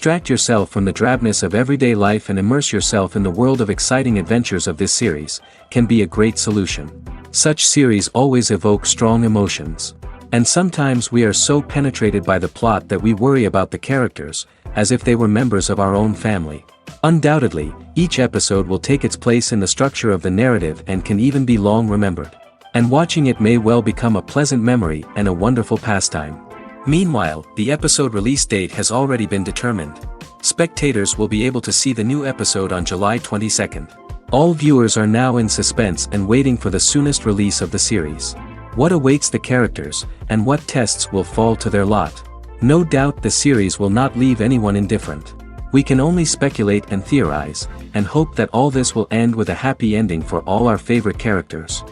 Distract yourself from the drabness of everyday life and immerse yourself in the world of exciting adventures of this series, can be a great solution. Such series always evoke strong emotions. And sometimes we are so penetrated by the plot that we worry about the characters, as if they were members of our own family. Undoubtedly, each episode will take its place in the structure of the narrative and can even be long remembered. And watching it may well become a pleasant memory and a wonderful pastime. Meanwhile, the episode release date has already been determined. Spectators will be able to see the new episode on July 22nd. All viewers are now in suspense and waiting for the soonest release of the series. What awaits the characters, and what tests will fall to their lot? No doubt the series will not leave anyone indifferent. We can only speculate and theorize, and hope that all this will end with a happy ending for all our favorite characters.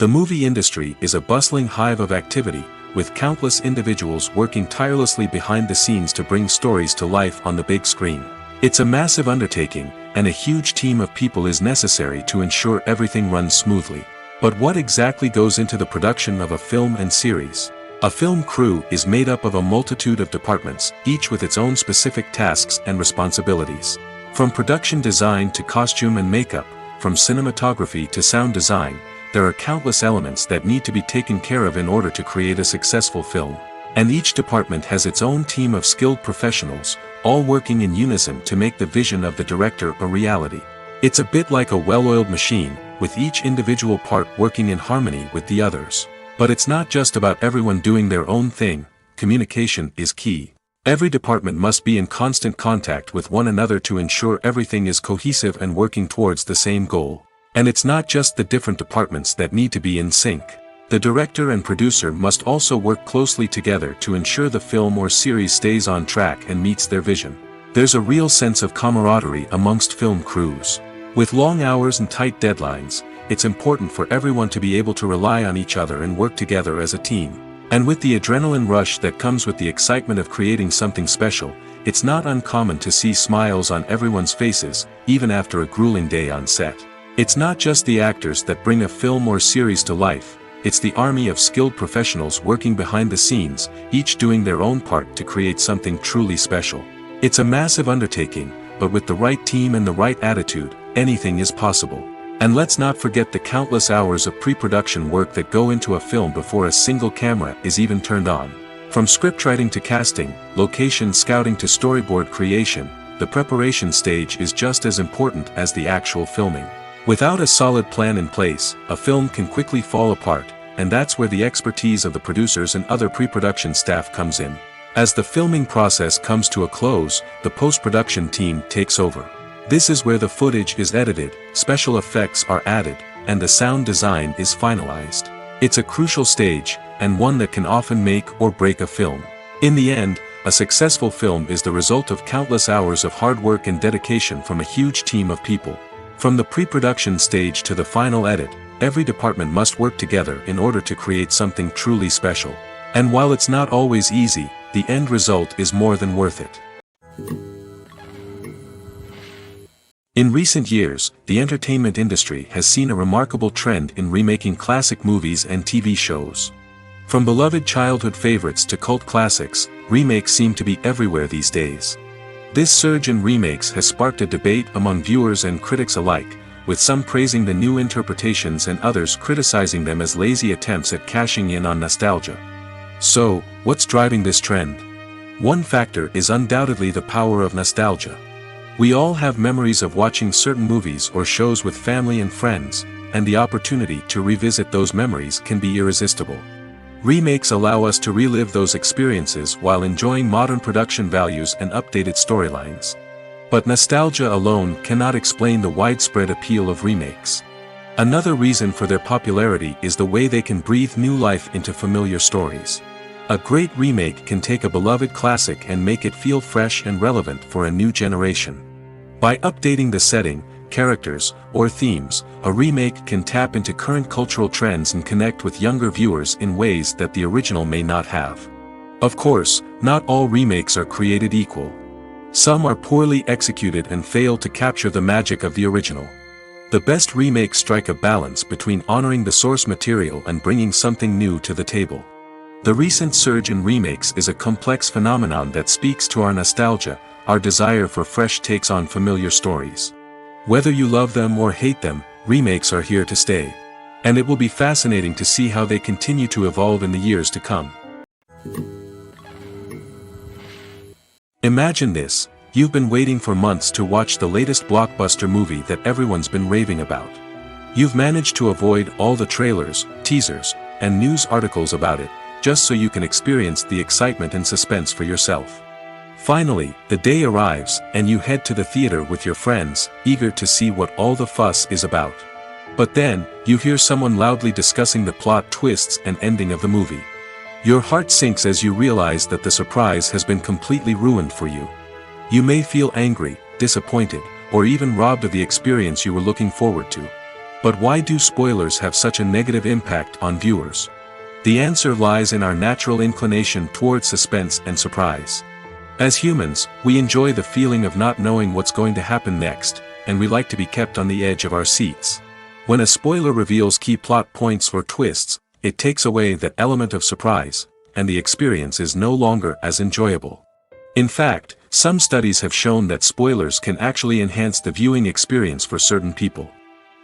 The movie industry is a bustling hive of activity, with countless individuals working tirelessly behind the scenes to bring stories to life on the big screen. It's a massive undertaking, and a huge team of people is necessary to ensure everything runs smoothly. But what exactly goes into the production of a film and series? A film crew is made up of a multitude of departments, each with its own specific tasks and responsibilities. From production design to costume and makeup, from cinematography to sound design, there are countless elements that need to be taken care of in order to create a successful film. And each department has its own team of skilled professionals, all working in unison to make the vision of the director a reality. It's a bit like a well-oiled machine, with each individual part working in harmony with the others. But it's not just about everyone doing their own thing. Communication is key. Every department must be in constant contact with one another to ensure everything is cohesive and working towards the same goal. And it's not just the different departments that need to be in sync. The director and producer must also work closely together to ensure the film or series stays on track and meets their vision. There's a real sense of camaraderie amongst film crews. With long hours and tight deadlines, it's important for everyone to be able to rely on each other and work together as a team. And with the adrenaline rush that comes with the excitement of creating something special, it's not uncommon to see smiles on everyone's faces, even after a grueling day on set. It's not just the actors that bring a film or series to life, it's the army of skilled professionals working behind the scenes, each doing their own part to create something truly special. It's a massive undertaking, but with the right team and the right attitude, anything is possible. And let's not forget the countless hours of pre-production work that go into a film before a single camera is even turned on. From scriptwriting to casting, location scouting to storyboard creation, the preparation stage is just as important as the actual filming. Without a solid plan in place, a film can quickly fall apart, and that's where the expertise of the producers and other pre-production staff comes in. As the filming process comes to a close, the post-production team takes over. This is where the footage is edited, special effects are added, and the sound design is finalized. It's a crucial stage, and one that can often make or break a film. In the end, a successful film is the result of countless hours of hard work and dedication from a huge team of people. From the pre-production stage to the final edit, every department must work together in order to create something truly special. And while it's not always easy, the end result is more than worth it. In recent years, the entertainment industry has seen a remarkable trend in remaking classic movies and TV shows. From beloved childhood favorites to cult classics, remakes seem to be everywhere these days. This surge in remakes has sparked a debate among viewers and critics alike, with some praising the new interpretations and others criticizing them as lazy attempts at cashing in on nostalgia. So, what's driving this trend? One factor is undoubtedly the power of nostalgia. We all have memories of watching certain movies or shows with family and friends, and the opportunity to revisit those memories can be irresistible. Remakes allow us to relive those experiences while enjoying modern production values and updated storylines. But nostalgia alone cannot explain the widespread appeal of remakes. Another reason for their popularity is the way they can breathe new life into familiar stories. A great remake can take a beloved classic and make it feel fresh and relevant for a new generation. By updating the setting, characters, or themes, a remake can tap into current cultural trends and connect with younger viewers in ways that the original may not have. Of course, not all remakes are created equal. Some are poorly executed and fail to capture the magic of the original. The best remakes strike a balance between honoring the source material and bringing something new to the table. The recent surge in remakes is a complex phenomenon that speaks to our nostalgia, our desire for fresh takes on familiar stories. Whether you love them or hate them, remakes are here to stay. And it will be fascinating to see how they continue to evolve in the years to come. Imagine this: you've been waiting for months to watch the latest blockbuster movie that everyone's been raving about. You've managed to avoid all the trailers, teasers, and news articles about it, just so you can experience the excitement and suspense for yourself. Finally, the day arrives, and you head to the theater with your friends, eager to see what all the fuss is about. But then, you hear someone loudly discussing the plot twists and ending of the movie. Your heart sinks as you realize that the surprise has been completely ruined for you. You may feel angry, disappointed, or even robbed of the experience you were looking forward to. But why do spoilers have such a negative impact on viewers? The answer lies in our natural inclination toward suspense and surprise. As humans, we enjoy the feeling of not knowing what's going to happen next, and we like to be kept on the edge of our seats. When a spoiler reveals key plot points or twists, it takes away that element of surprise, and the experience is no longer as enjoyable. In fact, some studies have shown that spoilers can actually enhance the viewing experience for certain people.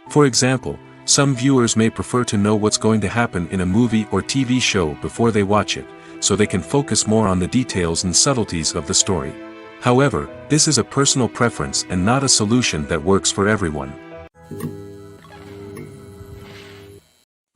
For example, some viewers may prefer to know what's going to happen in a movie or TV show before they watch it, so they can focus more on the details and subtleties of the story. However, this is a personal preference and not a solution that works for everyone.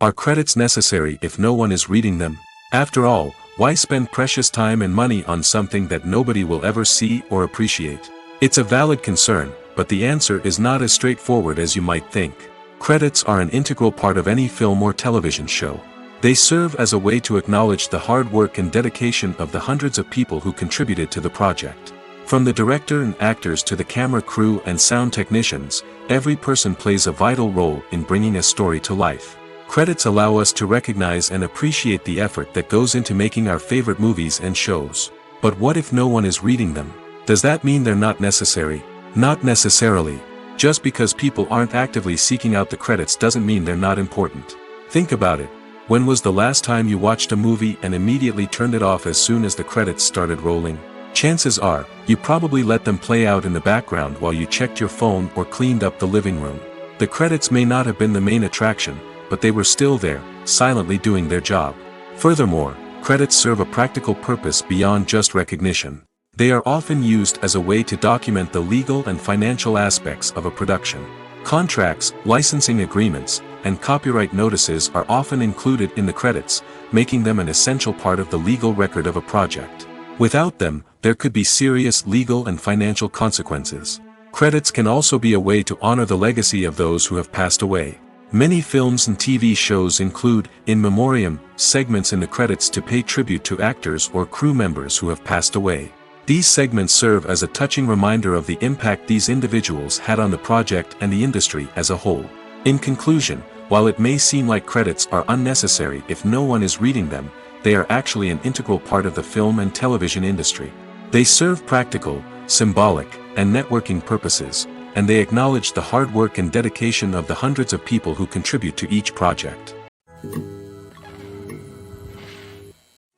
Are credits necessary if no one is reading them? After all, why spend precious time and money on something that nobody will ever see or appreciate? It's a valid concern, but the answer is not as straightforward as you might think. Credits are an integral part of any film or television show. They serve as a way to acknowledge the hard work and dedication of the hundreds of people who contributed to the project. From the director and actors to the camera crew and sound technicians, every person plays a vital role in bringing a story to life. Credits allow us to recognize and appreciate the effort that goes into making our favorite movies and shows. But what if no one is reading them? Does that mean they're not necessary? Not necessarily. Just because people aren't actively seeking out the credits doesn't mean they're not important. Think about it. When was the last time you watched a movie and immediately turned it off as soon as the credits started rolling? Chances are, you probably let them play out in the background while you checked your phone or cleaned up the living room. The credits may not have been the main attraction, but they were still there, silently doing their job. Furthermore, credits serve a practical purpose beyond just recognition. They are often used as a way to document the legal and financial aspects of a production. Contracts, licensing agreements, and copyright notices are often included in the credits, making them an essential part of the legal record of a project. Without them, there could be serious legal and financial consequences. Credits can also be a way to honor the legacy of those who have passed away. Many films and TV shows include, in memoriam, segments in the credits to pay tribute to actors or crew members who have passed away. These segments serve as a touching reminder of the impact these individuals had on the project and the industry as a whole. In conclusion, while it may seem like credits are unnecessary if no one is reading them, they are actually an integral part of the film and television industry. They serve practical, symbolic, and networking purposes, and they acknowledge the hard work and dedication of the hundreds of people who contribute to each project.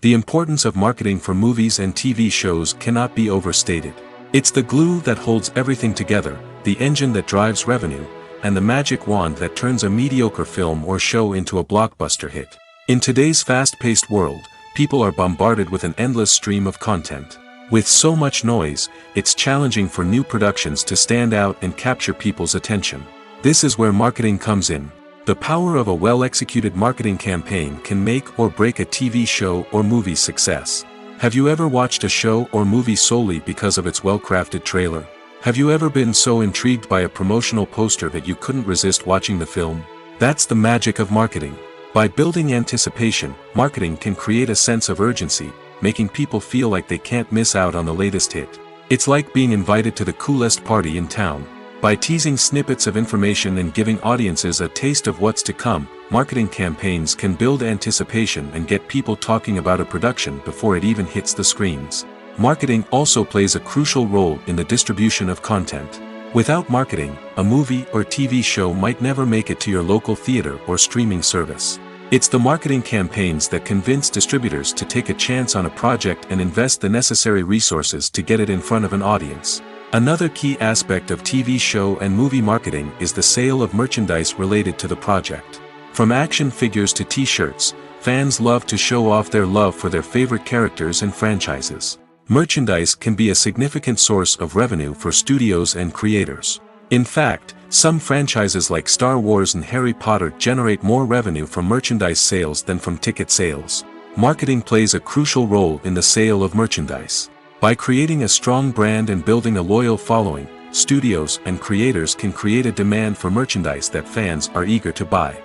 The importance of marketing for movies and TV shows cannot be overstated. It's the glue that holds everything together, the engine that drives revenue, and the magic wand that turns a mediocre film or show into a blockbuster hit. In today's fast-paced world, people are bombarded with an endless stream of content. With so much noise, it's challenging for new productions to stand out and capture people's attention. This is where marketing comes in. The power of a well-executed marketing campaign can make or break a TV show or movie's success. Have you ever watched a show or movie solely because of its well-crafted trailer? Have you ever been so intrigued by a promotional poster that you couldn't resist watching the film? That's the magic of marketing. By building anticipation, marketing can create a sense of urgency, making people feel like they can't miss out on the latest hit. It's like being invited to the coolest party in town. By teasing snippets of information and giving audiences a taste of what's to come, marketing campaigns can build anticipation and get people talking about a production before it even hits the screens. Marketing also plays a crucial role in the distribution of content. Without marketing, a movie or TV show might never make it to your local theater or streaming service. It's the marketing campaigns that convince distributors to take a chance on a project and invest the necessary resources to get it in front of an audience. Another key aspect of TV show and movie marketing is the sale of merchandise related to the project. From action figures to t-shirts, fans love to show off their love for their favorite characters and franchises. Merchandise can be a significant source of revenue for studios and creators. In fact, some franchises like Star Wars and Harry Potter generate more revenue from merchandise sales than from ticket sales. Marketing plays a crucial role in the sale of merchandise. By creating a strong brand and building a loyal following, studios and creators can create a demand for merchandise that fans are eager to buy.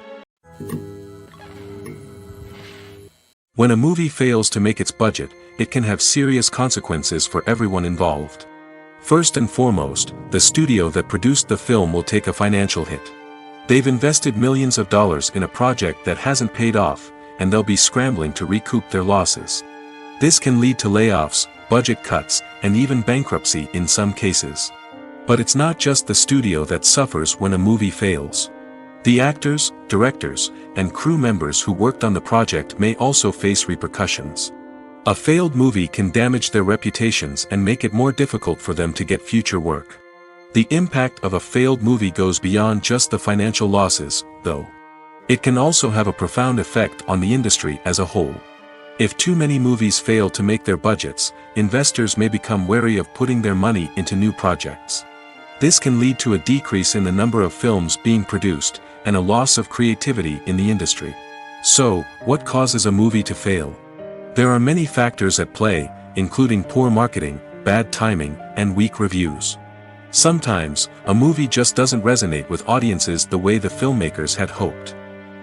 When a movie fails to make its budget, it can have serious consequences for everyone involved. First and foremost, the studio that produced the film will take a financial hit. They've invested millions of dollars in a project that hasn't paid off, and they'll be scrambling to recoup their losses. This can lead to layoffs, budget cuts, and even bankruptcy in some cases. But it's not just the studio that suffers when a movie fails. The actors, directors, and crew members who worked on the project may also face repercussions. A failed movie can damage their reputations and make it more difficult for them to get future work. The impact of a failed movie goes beyond just the financial losses, though. It can also have a profound effect on the industry as a whole. If too many movies fail to make their budgets, investors may become wary of putting their money into new projects. This can lead to a decrease in the number of films being produced, and a loss of creativity in the industry. So, what causes a movie to fail? There are many factors at play, including poor marketing, bad timing, and weak reviews. Sometimes, a movie just doesn't resonate with audiences the way the filmmakers had hoped.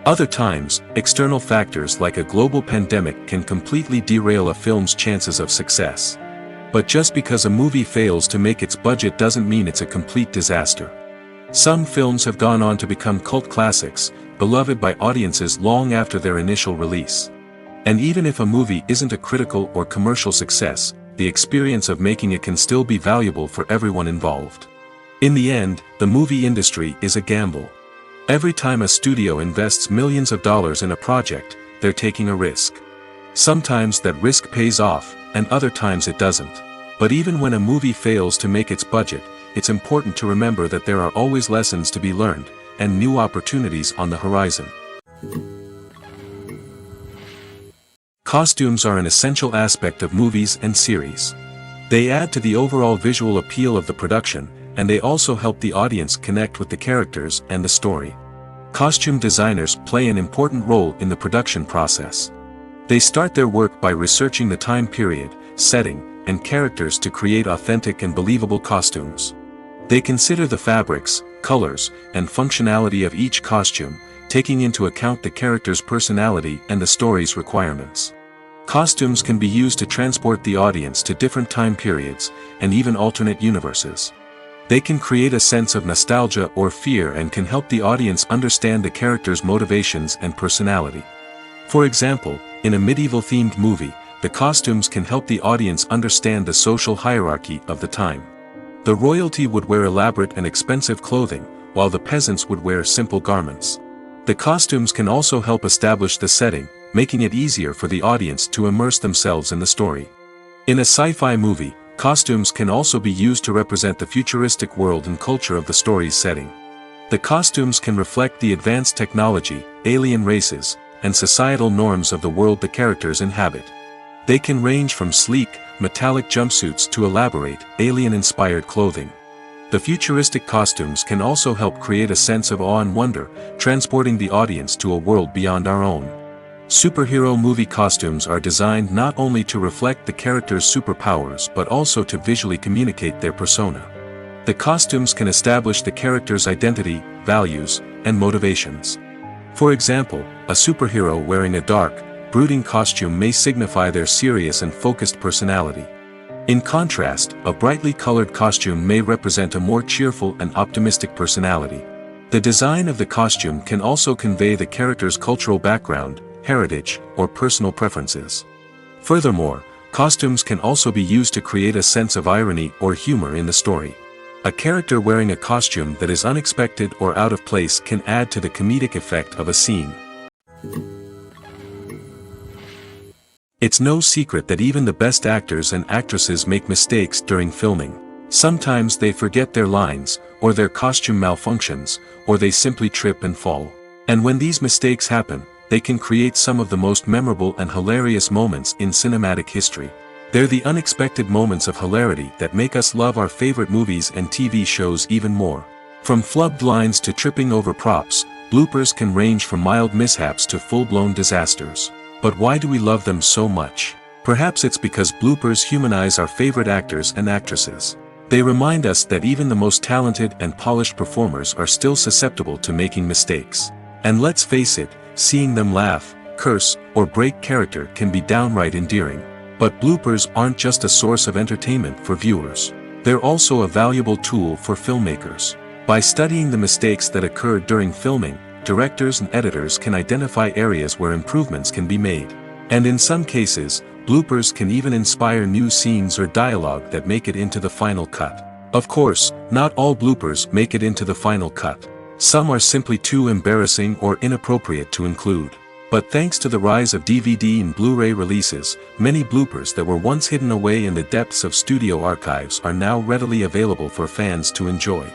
Other times, external factors like a global pandemic can completely derail a film's chances of success. But just because a movie fails to make its budget doesn't mean it's a complete disaster. Some films have gone on to become cult classics, beloved by audiences long after their initial release. And even if a movie isn't a critical or commercial success, the experience of making it can still be valuable for everyone involved. In the end, the movie industry is a gamble. Every time a studio invests millions of dollars in a project, they're taking a risk. Sometimes that risk pays off, and other times it doesn't. But even when a movie fails to make its budget, it's important to remember that there are always lessons to be learned, and new opportunities on the horizon. Costumes are an essential aspect of movies and series. They add to the overall visual appeal of the production, and they also help the audience connect with the characters and the story. Costume designers play an important role in the production process. They start their work by researching the time period, setting, and characters to create authentic and believable costumes. They consider the fabrics, colors, and functionality of each costume, taking into account the character's personality and the story's requirements. Costumes can be used to transport the audience to different time periods, and even alternate universes. They can create a sense of nostalgia or fear and can help the audience understand the character's motivations and personality. For example, in a medieval-themed movie, the costumes can help the audience understand the social hierarchy of the time. The royalty would wear elaborate and expensive clothing, while the peasants would wear simple garments. The costumes can also help establish the setting, making it easier for the audience to immerse themselves in the story. In a sci-fi movie, costumes can also be used to represent the futuristic world and culture of the story's setting. The costumes can reflect the advanced technology, alien races, and societal norms of the world the characters inhabit. They can range from sleek, metallic jumpsuits to elaborate, alien-inspired clothing. The futuristic costumes can also help create a sense of awe and wonder, transporting the audience to a world beyond our own. Superhero movie costumes are designed not only to reflect the character's superpowers but also to visually communicate their persona. The costumes can establish the character's identity, values, and motivations. For example, a superhero wearing a dark, brooding costume may signify their serious and focused personality. In contrast, a brightly colored costume may represent a more cheerful and optimistic personality. The design of the costume can also convey the character's cultural background, heritage, or personal preferences. Furthermore, costumes can also be used to create a sense of irony or humor in the story. A character wearing a costume that is unexpected or out of place can add to the comedic effect of a scene. It's no secret that even the best actors and actresses make mistakes during filming. Sometimes they forget their lines, or their costume malfunctions, or they simply trip and fall. And when these mistakes happen, they can create some of the most memorable and hilarious moments in cinematic history. They're the unexpected moments of hilarity that make us love our favorite movies and TV shows even more. From flubbed lines to tripping over props, bloopers can range from mild mishaps to full-blown disasters. But why do we love them so much? Perhaps it's because bloopers humanize our favorite actors and actresses. They remind us that even the most talented and polished performers are still susceptible to making mistakes. And let's face it, seeing them laugh, curse, or break character can be downright endearing. But bloopers aren't just a source of entertainment for viewers. They're also a valuable tool for filmmakers. By studying the mistakes that occurred during filming, directors and editors can identify areas where improvements can be made. And in some cases, bloopers can even inspire new scenes or dialogue that make it into the final cut. Of course, not all bloopers make it into the final cut. Some are simply too embarrassing or inappropriate to include. But thanks to the rise of DVD and Blu-ray releases, many bloopers that were once hidden away in the depths of studio archives are now readily available for fans to enjoy.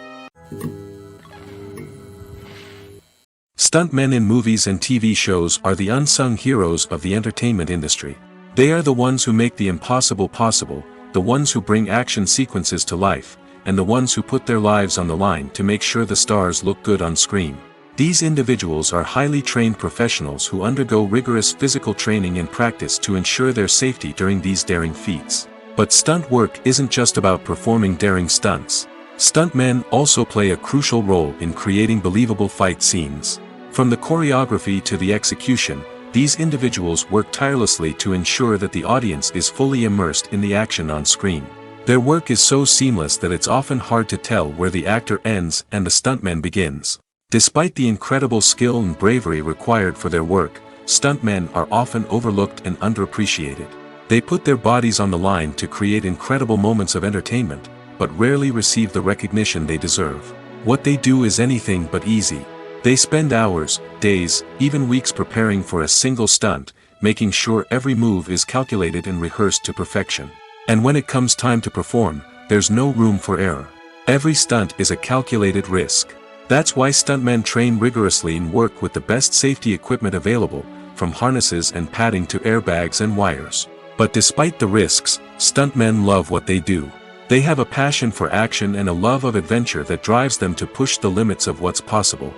Stuntmen in movies and TV shows are the unsung heroes of the entertainment industry. They are the ones who make the impossible possible, the ones who bring action sequences to life, and the ones who put their lives on the line to make sure the stars look good on screen. These individuals are highly trained professionals who undergo rigorous physical training and practice to ensure their safety during these daring feats. But stunt work isn't just about performing daring stunts. Stuntmen also play a crucial role in creating believable fight scenes. From the choreography to the execution, these individuals work tirelessly to ensure that the audience is fully immersed in the action on screen. Their work is so seamless that it's often hard to tell where the actor ends and the stuntman begins. Despite the incredible skill and bravery required for their work, stuntmen are often overlooked and underappreciated. They put their bodies on the line to create incredible moments of entertainment, but rarely receive the recognition they deserve. What they do is anything but easy. They spend hours, days, even weeks preparing for a single stunt, making sure every move is calculated and rehearsed to perfection. And when it comes time to perform, there's no room for error. Every stunt is a calculated risk. That's why stuntmen train rigorously and work with the best safety equipment available, from harnesses and padding to airbags and wires. But despite the risks, stuntmen love what they do. They have a passion for action and a love of adventure that drives them to push the limits of what's possible.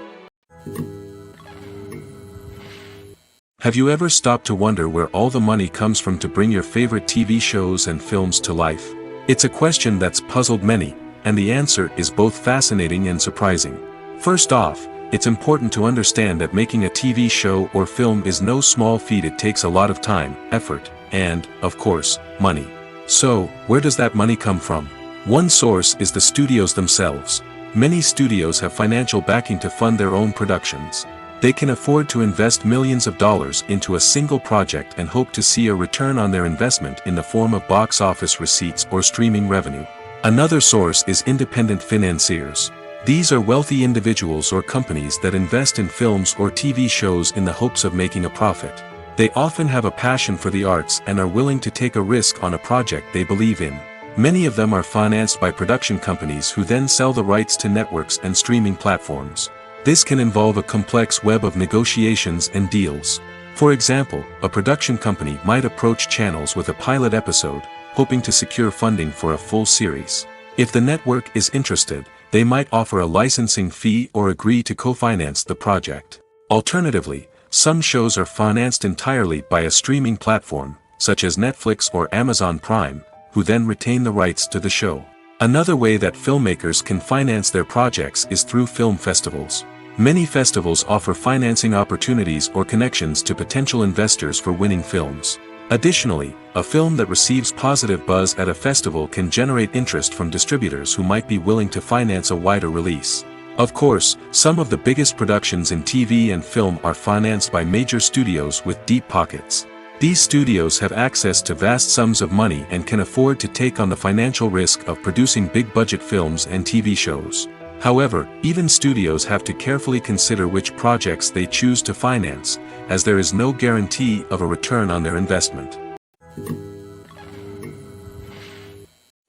Have you ever stopped to wonder where all the money comes from to bring your favorite TV shows and films to life? It's a question that's puzzled many, and the answer is both fascinating and surprising. First off, it's important to understand that making a TV show or film is no small feat. It takes a lot of time, effort, and, of course, money. So, where does that money come from? One source is the studios themselves. Many studios have financial backing to fund their own productions. They can afford to invest millions of dollars into a single project and hope to see a return on their investment in the form of box office receipts or streaming revenue. Another source is independent financiers. These are wealthy individuals or companies that invest in films or TV shows in the hopes of making a profit. They often have a passion for the arts and are willing to take a risk on a project they believe in. Many of them are financed by production companies who then sell the rights to networks and streaming platforms. This can involve a complex web of negotiations and deals. For example, a production company might approach channels with a pilot episode, hoping to secure funding for a full series. If the network is interested, they might offer a licensing fee or agree to co-finance the project. Alternatively, some shows are financed entirely by a streaming platform, such as Netflix or Amazon Prime, who then retain the rights to the show. Another way that filmmakers can finance their projects is through film festivals. Many festivals offer financing opportunities or connections to potential investors for winning films. Additionally, a film that receives positive buzz at a festival can generate interest from distributors who might be willing to finance a wider release. Of course, some of the biggest productions in TV and film are financed by major studios with deep pockets. These studios have access to vast sums of money and can afford to take on the financial risk of producing big-budget films and TV shows. However, even studios have to carefully consider which projects they choose to finance, as there is no guarantee of a return on their investment.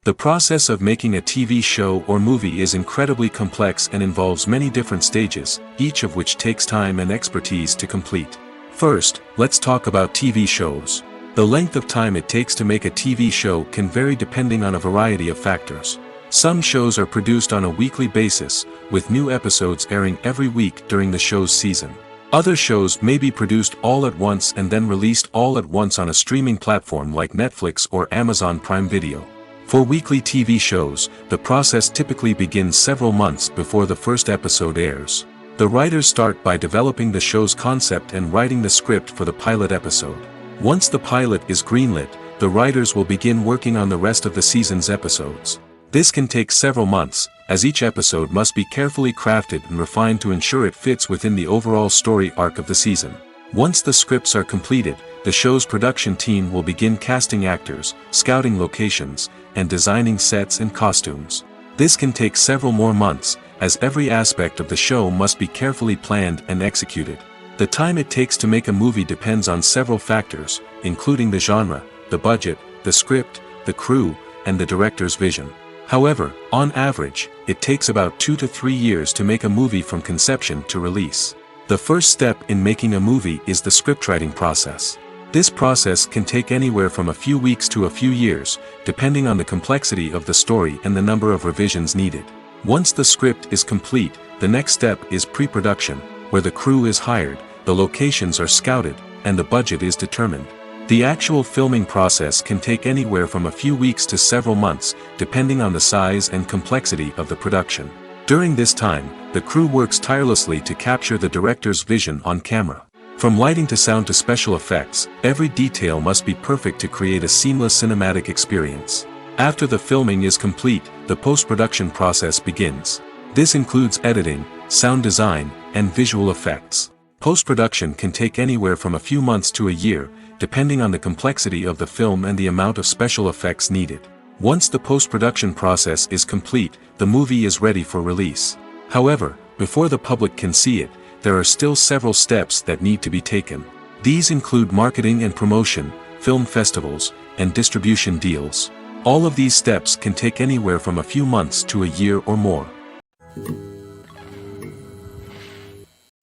The process of making a TV show or movie is incredibly complex and involves many different stages, each of which takes time and expertise to complete. First, let's talk about TV shows. The length of time it takes to make a TV show can vary depending on a variety of factors. Some shows are produced on a weekly basis, with new episodes airing every week during the show's season. Other shows may be produced all at once and then released all at once on a streaming platform like Netflix or Amazon Prime Video. For weekly TV shows, the process typically begins several months before the first episode airs. The writers start by developing the show's concept and writing the script for the pilot episode. Once the pilot is greenlit, the writers will begin working on the rest of the season's episodes. This can take several months, as each episode must be carefully crafted and refined to ensure it fits within the overall story arc of the season. Once the scripts are completed, the show's production team will begin casting actors, scouting locations, and designing sets and costumes. This can take several more months, as every aspect of the show must be carefully planned and executed. The time it takes to make a movie depends on several factors, including the genre, the budget, the script, the crew, and the director's vision. However, on average, it takes about 2 to 3 years to make a movie from conception to release. The first step in making a movie is the scriptwriting process. This process can take anywhere from a few weeks to a few years, depending on the complexity of the story and the number of revisions needed. Once the script is complete, the next step is pre-production, where the crew is hired, the locations are scouted, and the budget is determined. The actual filming process can take anywhere from a few weeks to several months, depending on the size and complexity of the production. During this time, the crew works tirelessly to capture the director's vision on camera. From lighting to sound to special effects, every detail must be perfect to create a seamless cinematic experience. After the filming is complete, the post-production process begins. This includes editing, sound design, and visual effects. Post-production can take anywhere from a few months to a year, depending on the complexity of the film and the amount of special effects needed. Once the post-production process is complete, the movie is ready for release. However, before the public can see it, there are still several steps that need to be taken. These include marketing and promotion, film festivals, and distribution deals. All of these steps can take anywhere from a few months to a year or more.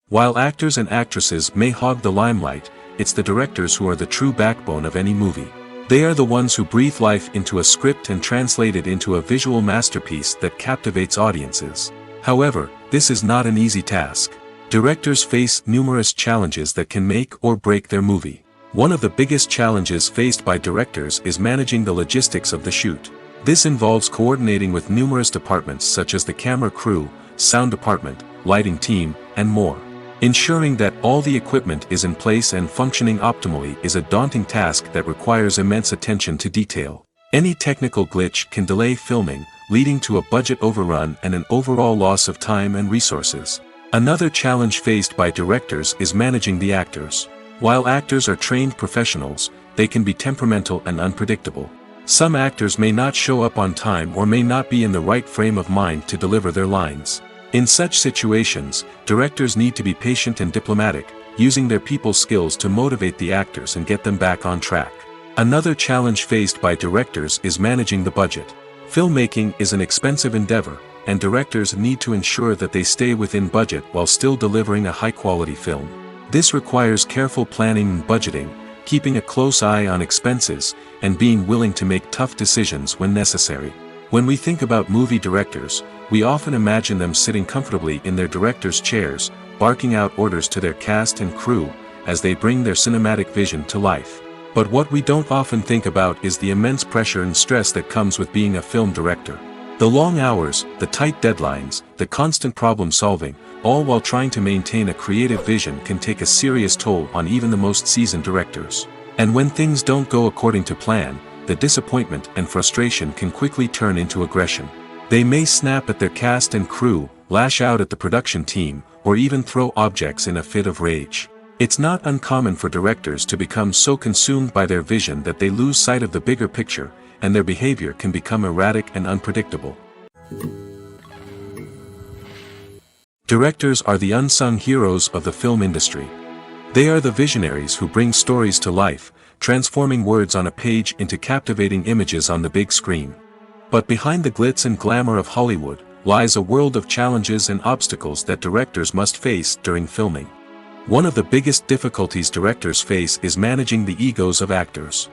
While actors and actresses may hog the limelight, it's the directors who are the true backbone of any movie. They are the ones who breathe life into a script and translate it into a visual masterpiece that captivates audiences. However, this is not an easy task. Directors face numerous challenges that can make or break their movie. One of the biggest challenges faced by directors is managing the logistics of the shoot. This involves coordinating with numerous departments such as the camera crew, sound department, lighting team, and more. Ensuring that all the equipment is in place and functioning optimally is a daunting task that requires immense attention to detail. Any technical glitch can delay filming, leading to a budget overrun and an overall loss of time and resources. Another challenge faced by directors is managing the actors. While actors are trained professionals, they can be temperamental and unpredictable. Some actors may not show up on time or may not be in the right frame of mind to deliver their lines. In such situations, directors need to be patient and diplomatic, using their people skills to motivate the actors and get them back on track. Another challenge faced by directors is managing the budget. Filmmaking is an expensive endeavor, and directors need to ensure that they stay within budget while still delivering a high-quality film. This requires careful planning and budgeting, keeping a close eye on expenses, and being willing to make tough decisions when necessary. When we think about movie directors, we often imagine them sitting comfortably in their director's chairs, barking out orders to their cast and crew, as they bring their cinematic vision to life. But what we don't often think about is the immense pressure and stress that comes with being a film director. The long hours, the tight deadlines, the constant problem solving, all while trying to maintain a creative vision can take a serious toll on even the most seasoned directors. And when things don't go according to plan, the disappointment and frustration can quickly turn into aggression. They may snap at their cast and crew, lash out at the production team, or even throw objects in a fit of rage. It's not uncommon for directors to become so consumed by their vision that they lose sight of the bigger picture, and their behavior can become erratic and unpredictable. Directors are the unsung heroes of the film industry. They are the visionaries who bring stories to life, transforming words on a page into captivating images on the big screen. But behind the glitz and glamour of Hollywood, lies a world of challenges and obstacles that directors must face during filming. One of the biggest difficulties directors face is managing the egos of actors.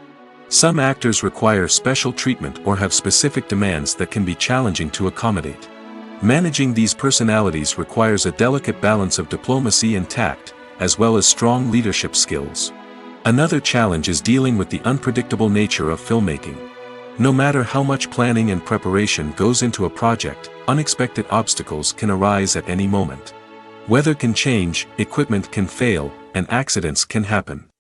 Some actors require special treatment or have specific demands that can be challenging to accommodate. Managing these personalities requires a delicate balance of diplomacy and tact, as well as strong leadership skills. Another challenge is dealing with the unpredictable nature of filmmaking. No matter how much planning and preparation goes into a project, unexpected obstacles can arise at any moment. Weather can change, equipment can fail, and accidents can happen.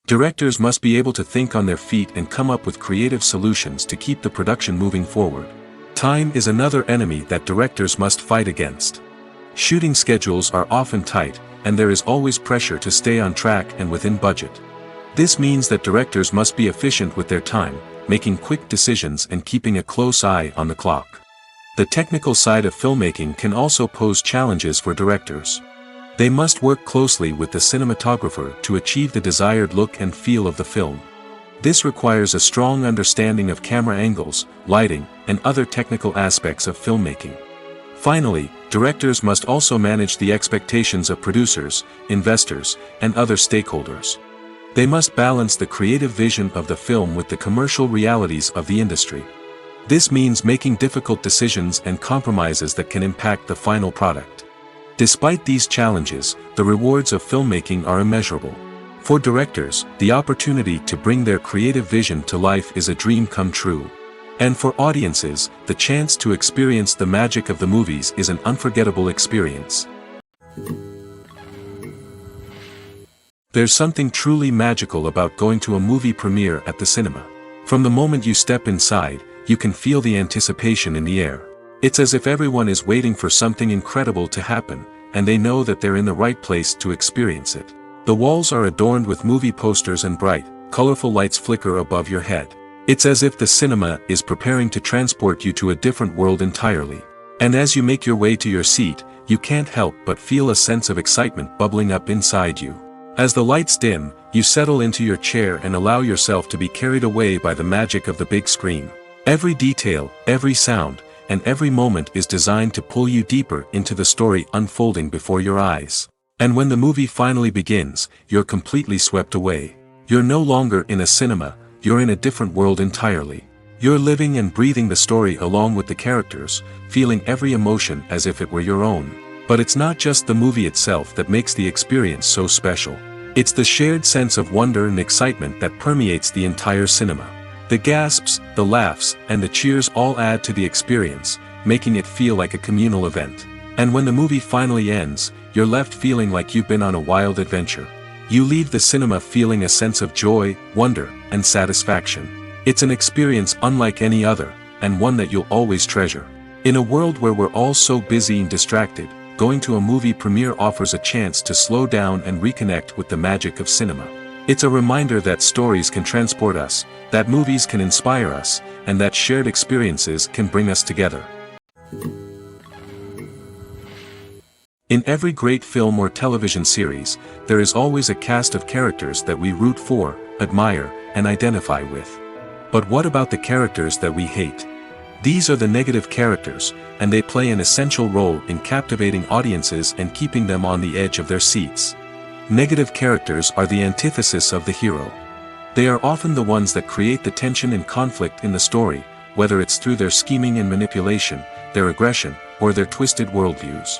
Directors must be able to think on their feet and come up with creative solutions to keep the production moving forward. Time is another enemy that directors must fight against. Shooting schedules are often tight, and there is always pressure to stay on track and within budget. This means that directors must be efficient with their time, making quick decisions and keeping a close eye on the clock. The technical side of filmmaking can also pose challenges for directors. They must work closely with the cinematographer to achieve the desired look and feel of the film. This requires a strong understanding of camera angles, lighting, and other technical aspects of filmmaking. Finally, directors must also manage the expectations of producers, investors, and other stakeholders. They must balance the creative vision of the film with the commercial realities of the industry. This means making difficult decisions and compromises that can impact the final product. Despite these challenges, the rewards of filmmaking are immeasurable. For directors, the opportunity to bring their creative vision to life is a dream come true. And for audiences, the chance to experience the magic of the movies is an unforgettable experience. There's something truly magical about going to a movie premiere at the cinema. From the moment you step inside, you can feel the anticipation in the air. It's as if everyone is waiting for something incredible to happen, and they know that they're in the right place to experience it. The walls are adorned with movie posters and bright, colorful lights flicker above your head. It's as if the cinema is preparing to transport you to a different world entirely. And as you make your way to your seat, you can't help but feel a sense of excitement bubbling up inside you. As the lights dim, you settle into your chair and allow yourself to be carried away by the magic of the big screen. Every detail, every sound, and every moment is designed to pull you deeper into the story unfolding before your eyes. And when the movie finally begins, you're completely swept away. You're no longer in a cinema, you're in a different world entirely. You're living and breathing the story along with the characters, feeling every emotion as if it were your own. But it's not just the movie itself that makes the experience so special. It's the shared sense of wonder and excitement that permeates the entire cinema. The gasps, the laughs, and the cheers all add to the experience, making it feel like a communal event. And when the movie finally ends, you're left feeling like you've been on a wild adventure. You leave the cinema feeling a sense of joy, wonder, and satisfaction. It's an experience unlike any other, and one that you'll always treasure. In a world where we're all so busy and distracted, going to a movie premiere offers a chance to slow down and reconnect with the magic of cinema. It's a reminder that stories can transport us, that movies can inspire us, and that shared experiences can bring us together. In every great film or television series, there is always a cast of characters that we root for, admire, and identify with. But what about the characters that we hate? These are the negative characters, and they play an essential role in captivating audiences and keeping them on the edge of their seats. Negative characters are the antithesis of the hero. They are often the ones that create the tension and conflict in the story, whether it's through their scheming and manipulation, their aggression, or their twisted worldviews.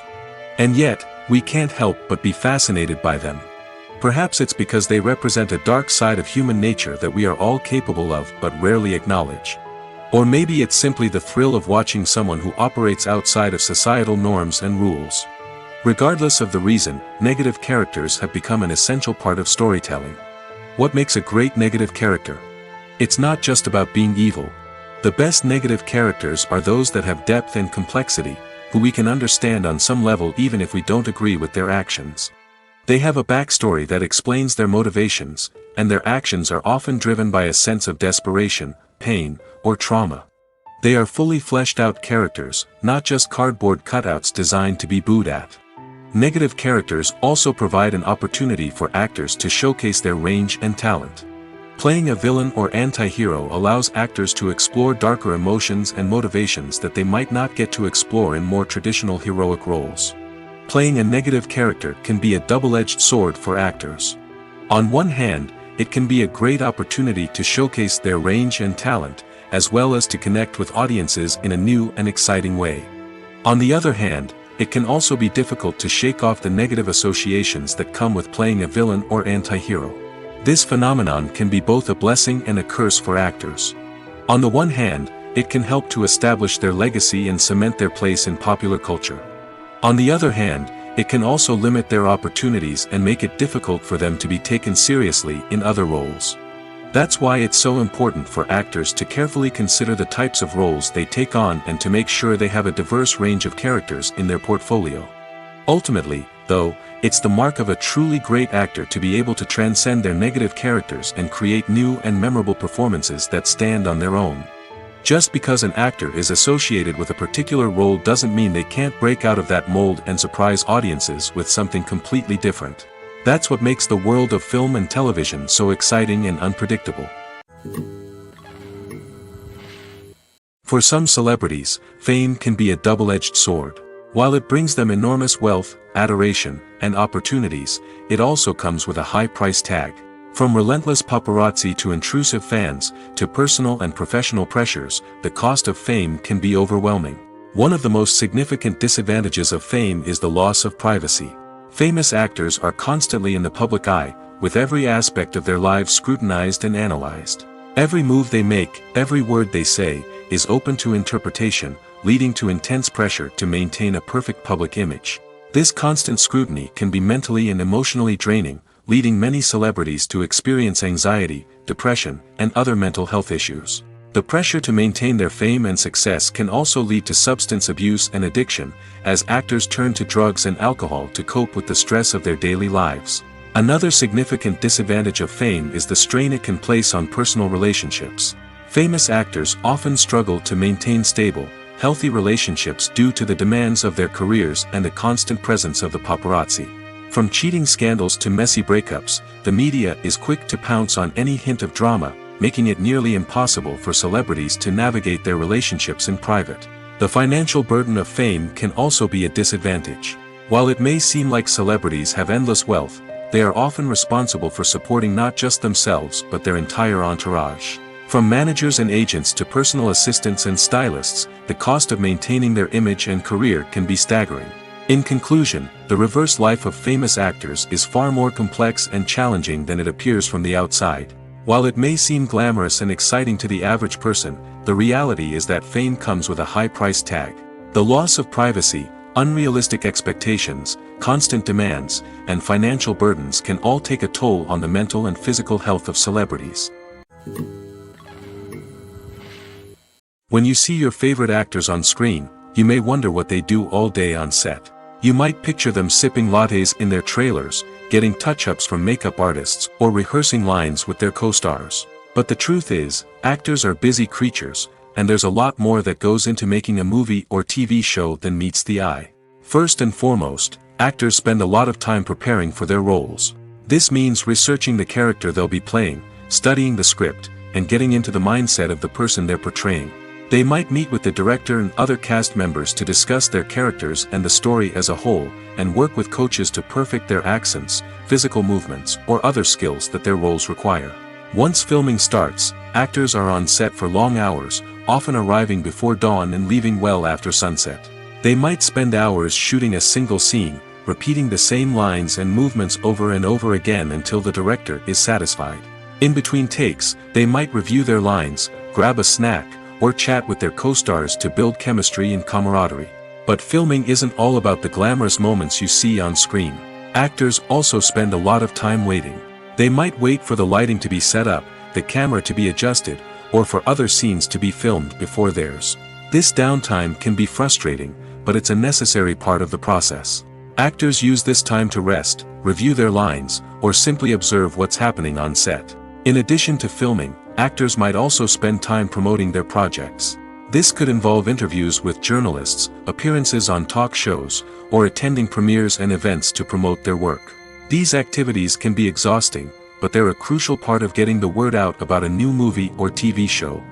And yet, we can't help but be fascinated by them. Perhaps it's because they represent a dark side of human nature that we are all capable of but rarely acknowledge. Or maybe it's simply the thrill of watching someone who operates outside of societal norms and rules. Regardless of the reason, negative characters have become an essential part of storytelling. What makes a great negative character? It's not just about being evil. The best negative characters are those that have depth and complexity, who we can understand on some level even if we don't agree with their actions. They have a backstory that explains their motivations, and their actions are often driven by a sense of desperation, pain, or trauma. They are fully fleshed out characters, not just cardboard cutouts designed to be booed at. Negative characters also provide an opportunity for actors to showcase their range and talent. Playing a villain or anti-hero allows actors to explore darker emotions and motivations that they might not get to explore in more traditional heroic roles. Playing a negative character can be a double-edged sword for actors. On one hand, it can be a great opportunity to showcase their range and talent, as well as to connect with audiences in a new and exciting way. On the other hand, it can also be difficult to shake off the negative associations that come with playing a villain or anti-hero. This phenomenon can be both a blessing and a curse for actors. On the one hand, it can help to establish their legacy and cement their place in popular culture. On the other hand, it can also limit their opportunities and make it difficult for them to be taken seriously in other roles. That's why it's so important for actors to carefully consider the types of roles they take on and to make sure they have a diverse range of characters in their portfolio. Ultimately, though, it's the mark of a truly great actor to be able to transcend their negative characters and create new and memorable performances that stand on their own. Just because an actor is associated with a particular role doesn't mean they can't break out of that mold and surprise audiences with something completely different. That's what makes the world of film and television so exciting and unpredictable. For some celebrities, fame can be a double-edged sword. While it brings them enormous wealth, adoration, and opportunities, it also comes with a high price tag. From relentless paparazzi to intrusive fans, to personal and professional pressures, the cost of fame can be overwhelming. One of the most significant disadvantages of fame is the loss of privacy. Famous actors are constantly in the public eye, with every aspect of their lives scrutinized and analyzed. Every move they make, every word they say, is open to interpretation, leading to intense pressure to maintain a perfect public image. This constant scrutiny can be mentally and emotionally draining, leading many celebrities to experience anxiety, depression, and other mental health issues. The pressure to maintain their fame and success can also lead to substance abuse and addiction, as actors turn to drugs and alcohol to cope with the stress of their daily lives. Another significant disadvantage of fame is the strain it can place on personal relationships. Famous actors often struggle to maintain stable, healthy relationships due to the demands of their careers and the constant presence of the paparazzi. From cheating scandals to messy breakups, the media is quick to pounce on any hint of drama, making it nearly impossible for celebrities to navigate their relationships in private. The financial burden of fame can also be a disadvantage. While it may seem like celebrities have endless wealth, they are often responsible for supporting not just themselves but their entire entourage. From managers and agents to personal assistants and stylists, the cost of maintaining their image and career can be staggering. In conclusion, the reverse life of famous actors is far more complex and challenging than it appears from the outside. While it may seem glamorous and exciting to the average person, the reality is that fame comes with a high price tag. The loss of privacy, unrealistic expectations, constant demands, and financial burdens can all take a toll on the mental and physical health of celebrities. When you see your favorite actors on screen, you may wonder what they do all day on set. You might picture them sipping lattes in their trailers, getting touch-ups from makeup artists, or rehearsing lines with their co-stars. But the truth is, actors are busy creatures, and there's a lot more that goes into making a movie or TV show than meets the eye. First and foremost, actors spend a lot of time preparing for their roles. This means researching the character they'll be playing, studying the script, and getting into the mindset of the person they're portraying. They might meet with the director and other cast members to discuss their characters and the story as a whole, and work with coaches to perfect their accents, physical movements, or other skills that their roles require. Once filming starts, actors are on set for long hours, often arriving before dawn and leaving well after sunset. They might spend hours shooting a single scene, repeating the same lines and movements over and over again until the director is satisfied. In between takes, they might review their lines, grab a snack, or chat with their co-stars to build chemistry and camaraderie. But filming isn't all about the glamorous moments you see on screen. Actors also spend a lot of time waiting. They might wait for the lighting to be set up, the camera to be adjusted, or for other scenes to be filmed before theirs. This downtime can be frustrating, but it's a necessary part of the process. Actors use this time to rest, review their lines, or simply observe what's happening on set. In addition to filming, actors might also spend time promoting their projects. This could involve interviews with journalists, appearances on talk shows, or attending premieres and events to promote their work. These activities can be exhausting, but they're a crucial part of getting the word out about a new movie or TV show.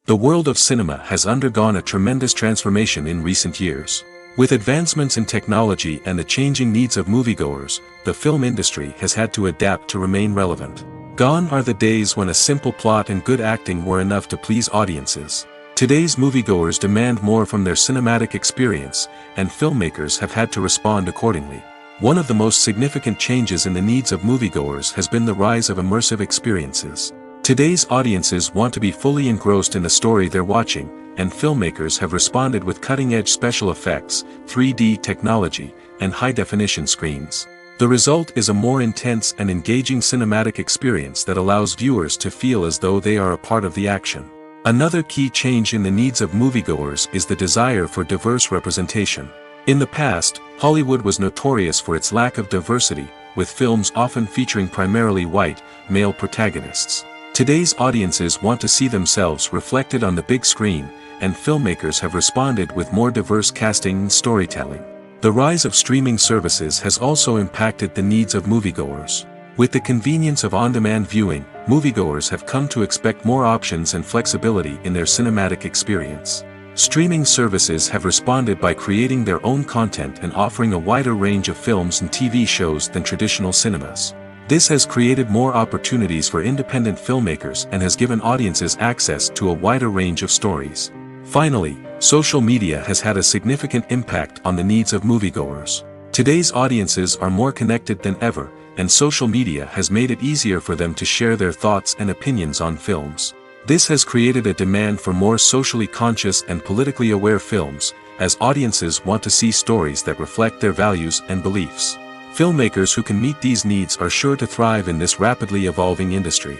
The world of cinema has undergone a tremendous transformation in recent years. With advancements in technology and the changing needs of moviegoers, the film industry has had to adapt to remain relevant. Gone are the days when a simple plot and good acting were enough to please audiences. Today's moviegoers demand more from their cinematic experience, and filmmakers have had to respond accordingly. One of the most significant changes in the needs of moviegoers has been the rise of immersive experiences. Today's audiences want to be fully engrossed in the story they're watching, and filmmakers have responded with cutting-edge special effects, 3D technology, and high-definition screens. The result is a more intense and engaging cinematic experience that allows viewers to feel as though they are a part of the action. Another key change in the needs of moviegoers is the desire for diverse representation. In the past, Hollywood was notorious for its lack of diversity, with films often featuring primarily white, male protagonists. Today's audiences want to see themselves reflected on the big screen, and filmmakers have responded with more diverse casting and storytelling. The rise of streaming services has also impacted the needs of moviegoers. With the convenience of on-demand viewing, moviegoers have come to expect more options and flexibility in their cinematic experience. Streaming services have responded by creating their own content and offering a wider range of films and TV shows than traditional cinemas. This has created more opportunities for independent filmmakers and has given audiences access to a wider range of stories. Finally, social media has had a significant impact on the needs of moviegoers. Today's audiences are more connected than ever, and social media has made it easier for them to share their thoughts and opinions on films. This has created a demand for more socially conscious and politically aware films, as audiences want to see stories that reflect their values and beliefs. Filmmakers who can meet these needs are sure to thrive in this rapidly evolving industry.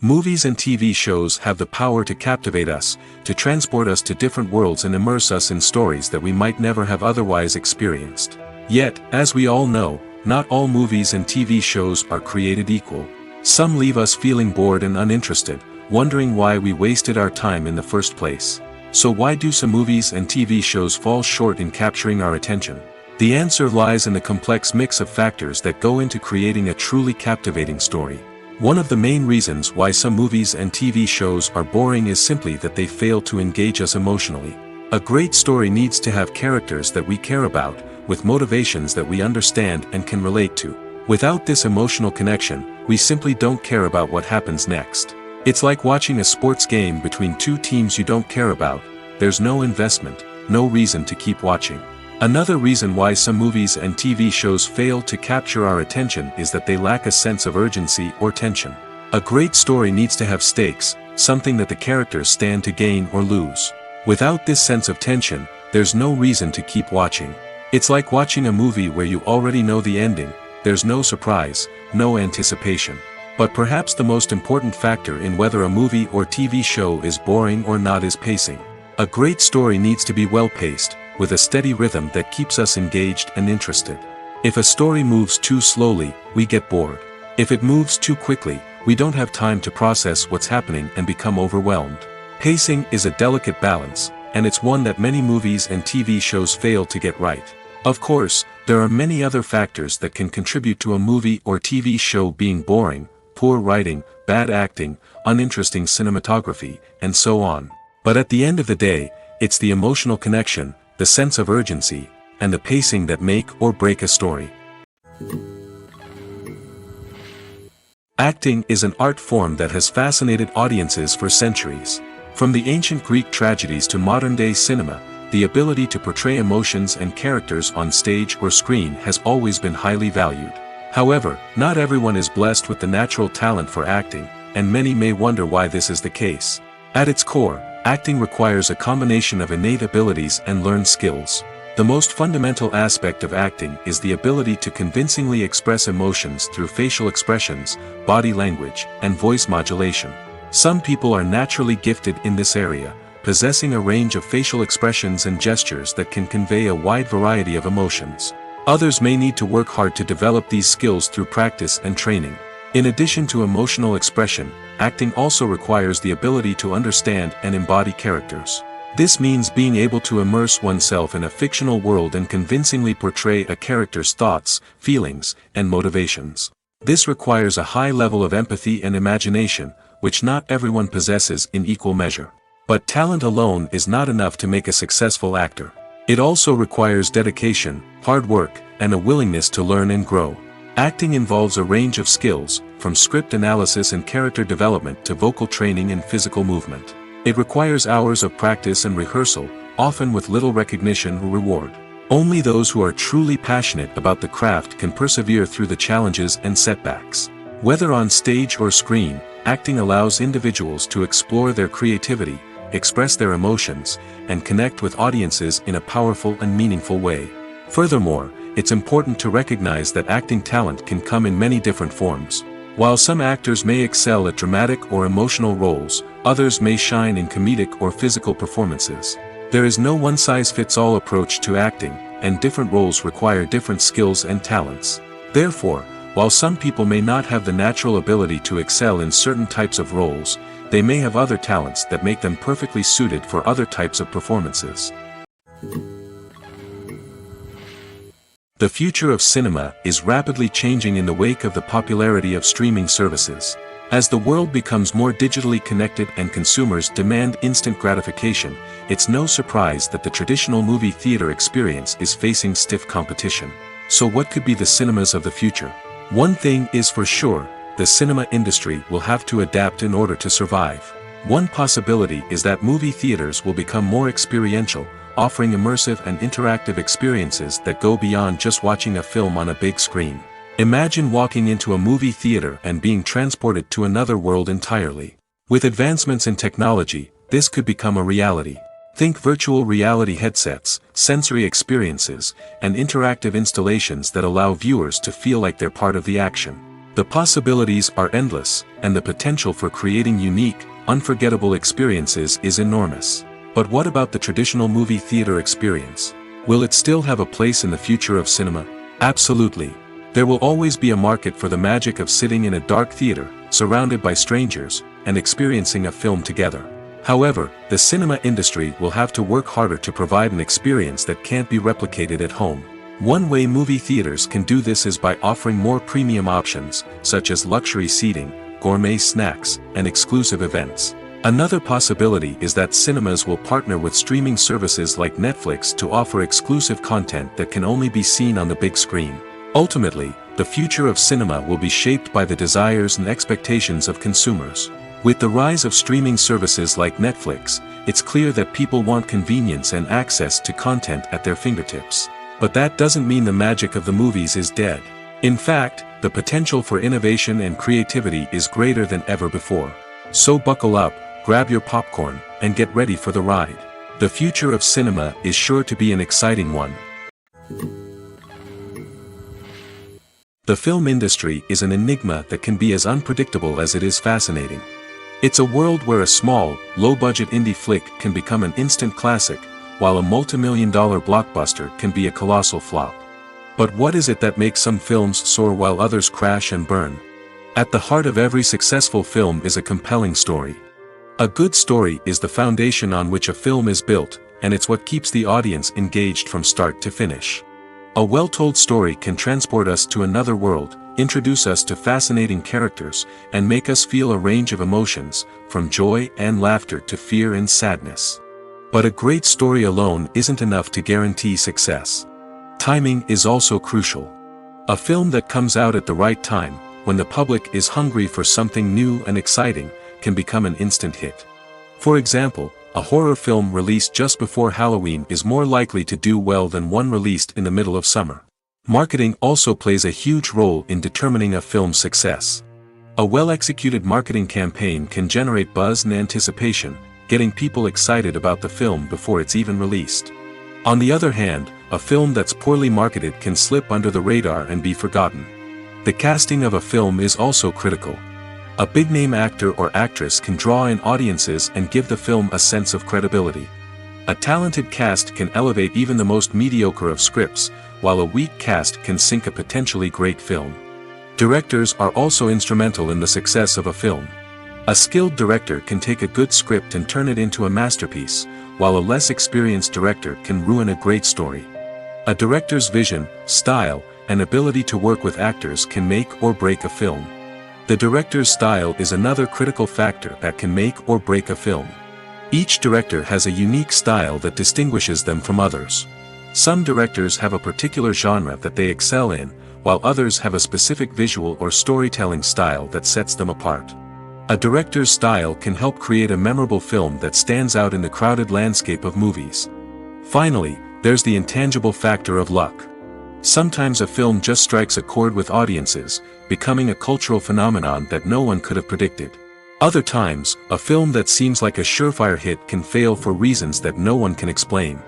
Movies and TV shows have the power to captivate us, to transport us to different worlds and immerse us in stories that we might never have otherwise experienced. Yet, as we all know, not all movies and TV shows are created equal. Some leave us feeling bored and uninterested, wondering why we wasted our time in the first place. So why do some movies and TV shows fall short in capturing our attention? The answer lies in the complex mix of factors that go into creating a truly captivating story. One of the main reasons why some movies and TV shows are boring is simply that they fail to engage us emotionally. A great story needs to have characters that we care about, with motivations that we understand and can relate to. Without this emotional connection, we simply don't care about what happens next. It's like watching a sports game between two teams you don't care about. There's no investment, no reason to keep watching. Another reason why some movies and TV shows fail to capture our attention is that they lack a sense of urgency or tension. A great story needs to have stakes, something that the characters stand to gain or lose. Without this sense of tension, there's no reason to keep watching. It's like watching a movie where you already know the ending, there's no surprise, no anticipation. But perhaps the most important factor in whether a movie or TV show is boring or not is pacing. A great story needs to be well-paced, with a steady rhythm that keeps us engaged and interested. If a story moves too slowly, we get bored. If it moves too quickly, we don't have time to process what's happening and become overwhelmed. Pacing is a delicate balance, and it's one that many movies and TV shows fail to get right. Of course, There are many other factors that can contribute to a movie or TV show being boring: poor writing, bad acting, uninteresting cinematography, and so on. But at the end of the day, it's the emotional connection, the sense of urgency, and the pacing that make or break a story. Acting is an art form that has fascinated audiences for centuries. From the ancient Greek tragedies to modern-day cinema, the ability to portray emotions and characters on stage or screen has always been highly valued. However, not everyone is blessed with the natural talent for acting, and many may wonder why this is the case. At its core, acting requires a combination of innate abilities and learned skills. The most fundamental aspect of acting is the ability to convincingly express emotions through facial expressions, body language, and voice modulation. Some people are naturally gifted in this area, possessing a range of facial expressions and gestures that can convey a wide variety of emotions. Others may need to work hard to develop these skills through practice and training. In addition to emotional expression, acting also requires the ability to understand and embody characters. This means being able to immerse oneself in a fictional world and convincingly portray a character's thoughts, feelings, and motivations. This requires a high level of empathy and imagination, which not everyone possesses in equal measure. But talent alone is not enough to make a successful actor. It also requires dedication, hard work, and a willingness to learn and grow. Acting involves a range of skills, from script analysis and character development to vocal training and physical movement. It requires hours of practice and rehearsal, often with little recognition or reward. Only those who are truly passionate about the craft can persevere through the challenges and setbacks. Whether on stage or screen, acting allows individuals to explore their creativity, express their emotions, and connect with audiences in a powerful and meaningful way. Furthermore, it's important to recognize that acting talent can come in many different forms. While some actors may excel at dramatic or emotional roles, others may shine in comedic or physical performances. There is no one-size-fits-all approach to acting, and different roles require different skills and talents. Therefore, while some people may not have the natural ability to excel in certain types of roles, they may have other talents that make them perfectly suited for other types of performances. The future of cinema is rapidly changing in the wake of the popularity of streaming services. As the world becomes more digitally connected and consumers demand instant gratification, it's no surprise that the traditional movie theater experience is facing stiff competition. So what could be the cinemas of the future? One thing is for sure, the cinema industry will have to adapt in order to survive. One possibility is that movie theaters will become more experiential, offering immersive and interactive experiences that go beyond just watching a film on a big screen. Imagine walking into a movie theater and being transported to another world entirely. With advancements in technology, this could become a reality. Think virtual reality headsets, sensory experiences, and interactive installations that allow viewers to feel like they're part of the action. The possibilities are endless, and the potential for creating unique, unforgettable experiences is enormous. But what about the traditional movie theater experience? Will it still have a place in the future of cinema? Absolutely. There will always be a market for the magic of sitting in a dark theater, surrounded by strangers, and experiencing a film together. However, the cinema industry will have to work harder to provide an experience that can't be replicated at home. One way movie theaters can do this is by offering more premium options, such as luxury seating, gourmet snacks, and exclusive events. Another possibility is that cinemas will partner with streaming services like Netflix to offer exclusive content that can only be seen on the big screen. Ultimately, the future of cinema will be shaped by the desires and expectations of consumers. With the rise of streaming services like Netflix, it's clear that people want convenience and access to content at their fingertips. But that doesn't mean the magic of the movies is dead. In fact, the potential for innovation and creativity is greater than ever before. So buckle up, grab your popcorn, and get ready for the ride. The future of cinema is sure to be an exciting one. The film industry is an enigma that can be as unpredictable as it is fascinating. It's a world where a small, low-budget indie flick can become an instant classic, while a multi-million-dollar blockbuster can be a colossal flop. But what is it that makes some films soar while others crash and burn? At the heart of every successful film is a compelling story. A good story is the foundation on which a film is built, and it's what keeps the audience engaged from start to finish. A well-told story can transport us to another world, introduce us to fascinating characters, and make us feel a range of emotions, from joy and laughter to fear and sadness. But a great story alone isn't enough to guarantee success. Timing is also crucial. A film that comes out at the right time, when the public is hungry for something new and exciting, can become an instant hit. For example, a horror film released just before Halloween is more likely to do well than one released in the middle of summer. Marketing also plays a huge role in determining a film's success. A well-executed marketing campaign can generate buzz and anticipation, getting people excited about the film before it's even released. On the other hand, a film that's poorly marketed can slip under the radar and be forgotten. The casting of a film is also critical. A big-name actor or actress can draw in audiences and give the film a sense of credibility. A talented cast can elevate even the most mediocre of scripts, while a weak cast can sink a potentially great film. Directors are also instrumental in the success of a film. A skilled director can take a good script and turn it into a masterpiece, while a less experienced director can ruin a great story. A director's vision, style, and ability to work with actors can make or break a film. The director's style is another critical factor that can make or break a film. Each director has a unique style that distinguishes them from others. Some directors have a particular genre that they excel in, while others have a specific visual or storytelling style that sets them apart. A director's style can help create a memorable film that stands out in the crowded landscape of movies. Finally, there's the intangible factor of luck. Sometimes a film just strikes a chord with audiences, becoming a cultural phenomenon that no one could have predicted. Other times, a film that seems like a surefire hit can fail for reasons that no one can explain.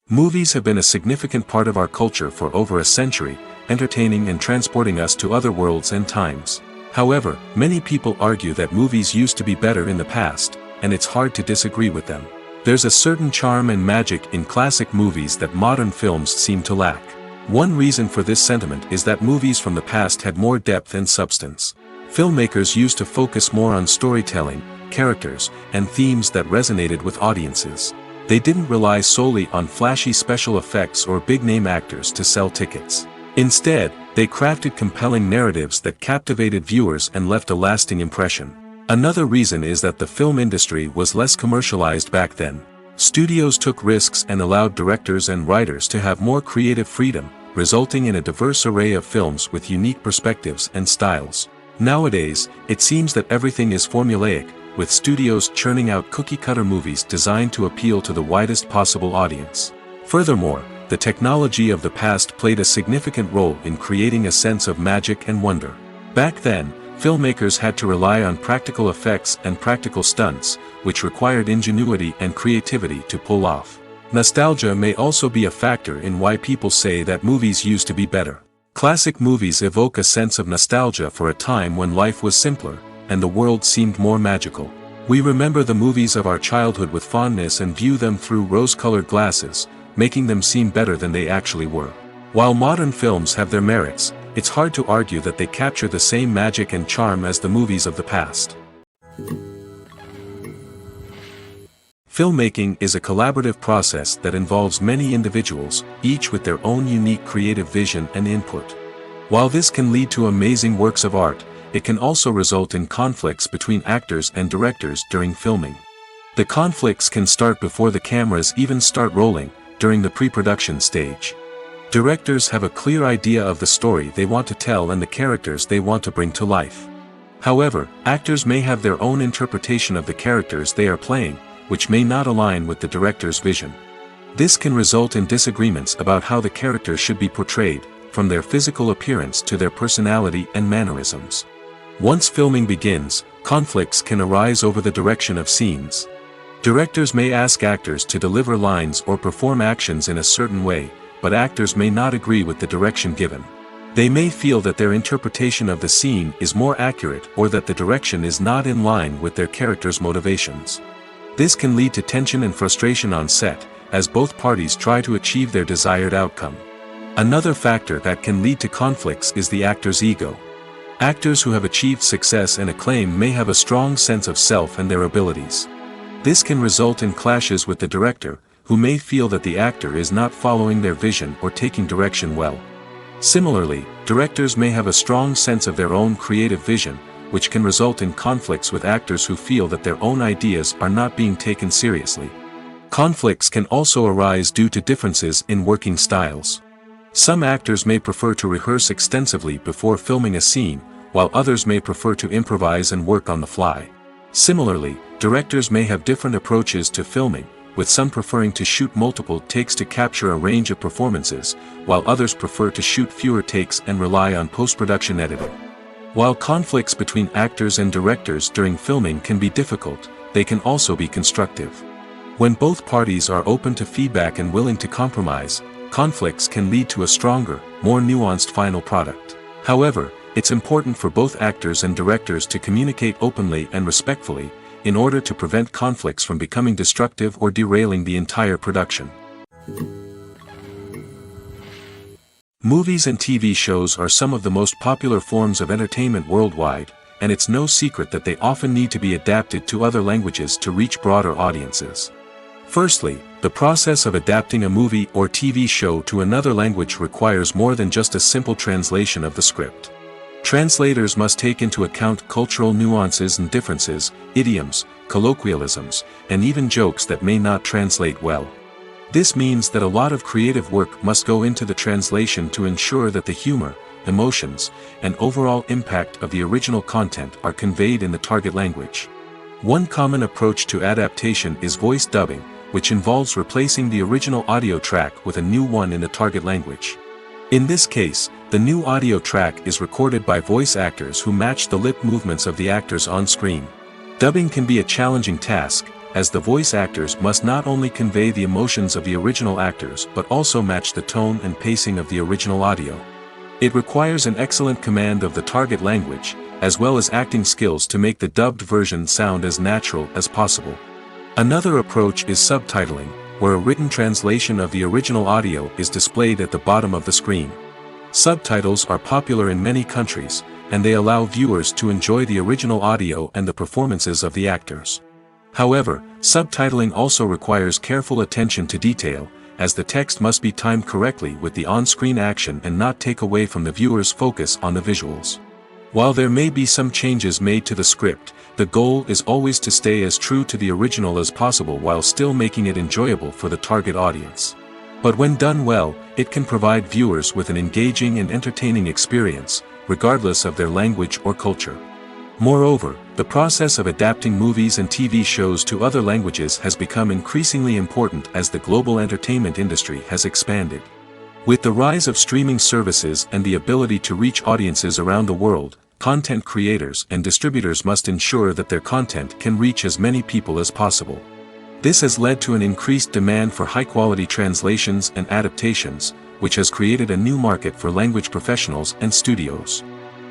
Movies have been a significant part of our culture for over a century, entertaining and transporting us to other worlds and times. However, many people argue that movies used to be better in the past, and it's hard to disagree with them. There's a certain charm and magic in classic movies that modern films seem to lack. One reason for this sentiment is that movies from the past had more depth and substance. Filmmakers used to focus more on storytelling, characters, and themes that resonated with audiences. They didn't rely solely on flashy special effects or big-name actors to sell tickets. Instead, they crafted compelling narratives that captivated viewers and left a lasting impression. Another reason is that the film industry was less commercialized back then. Studios took risks and allowed directors and writers to have more creative freedom, resulting in a diverse array of films with unique perspectives and styles. Nowadays, it seems that everything is formulaic, with studios churning out cookie-cutter movies designed to appeal to the widest possible audience. Furthermore, the technology of the past played a significant role in creating a sense of magic and wonder. Back then, filmmakers had to rely on practical effects and practical stunts, which required ingenuity and creativity to pull off. Nostalgia may also be a factor in why people say that movies used to be better. Classic movies evoke a sense of nostalgia for a time when life was simpler, and the world seemed more magical. We remember the movies of our childhood with fondness and view them through rose-colored glasses, making them seem better than they actually were. While modern films have their merits, it's hard to argue that they capture the same magic and charm as the movies of the past. Filmmaking is a collaborative process that involves many individuals, each with their own unique creative vision and input. While this can lead to amazing works of art, it can also result in conflicts between actors and directors during filming. The conflicts can start before the cameras even start rolling, during the pre-production stage. Directors have a clear idea of the story they want to tell and the characters they want to bring to life. However, actors may have their own interpretation of the characters they are playing, which may not align with the director's vision. This can result in disagreements about how the characters should be portrayed, from their physical appearance to their personality and mannerisms. Once filming begins, conflicts can arise over the direction of scenes. Directors may ask actors to deliver lines or perform actions in a certain way, but actors may not agree with the direction given. They may feel that their interpretation of the scene is more accurate or that the direction is not in line with their character's motivations. This can lead to tension and frustration on set, as both parties try to achieve their desired outcome. Another factor that can lead to conflicts is the actor's ego. Actors who have achieved success and acclaim may have a strong sense of self and their abilities. This can result in clashes with the director, who may feel that the actor is not following their vision or taking direction well. Similarly, directors may have a strong sense of their own creative vision, which can result in conflicts with actors who feel that their own ideas are not being taken seriously. Conflicts can also arise due to differences in working styles. Some actors may prefer to rehearse extensively before filming a scene, while others may prefer to improvise and work on the fly. Similarly, directors may have different approaches to filming, with some preferring to shoot multiple takes to capture a range of performances, while others prefer to shoot fewer takes and rely on post-production editing. While conflicts between actors and directors during filming can be difficult, they can also be constructive. When both parties are open to feedback and willing to compromise, conflicts can lead to a stronger, more nuanced final product. However, it's important for both actors and directors to communicate openly and respectfully, in order to prevent conflicts from becoming destructive or derailing the entire production. Movies and TV shows are some of the most popular forms of entertainment worldwide, and it's no secret that they often need to be adapted to other languages to reach broader audiences. Firstly, the process of adapting a movie or TV show to another language requires more than just a simple translation of the script. Translators must take into account cultural nuances and differences, idioms, colloquialisms, and even jokes that may not translate well. This means that a lot of creative work must go into the translation to ensure that the humor, emotions, and overall impact of the original content are conveyed in the target language. One common approach to adaptation is voice dubbing, which involves replacing the original audio track with a new one in the target language. In this case, the new audio track is recorded by voice actors who match the lip movements of the actors on screen. Dubbing can be a challenging task, as the voice actors must not only convey the emotions of the original actors but also match the tone and pacing of the original audio. It requires an excellent command of the target language, as well as acting skills to make the dubbed version sound as natural as possible. Another approach is subtitling, where a written translation of the original audio is displayed at the bottom of the screen. Subtitles are popular in many countries, and they allow viewers to enjoy the original audio and the performances of the actors. However, subtitling also requires careful attention to detail, as the text must be timed correctly with the on-screen action and not take away from the viewer's focus on the visuals. While there may be some changes made to the script, the goal is always to stay as true to the original as possible while still making it enjoyable for the target audience. But when done well, it can provide viewers with an engaging and entertaining experience, regardless of their language or culture. Moreover, the process of adapting movies and TV shows to other languages has become increasingly important as the global entertainment industry has expanded. With the rise of streaming services and the ability to reach audiences around the world, content creators and distributors must ensure that their content can reach as many people as possible. This has led to an increased demand for high-quality translations and adaptations, which has created a new market for language professionals and studios.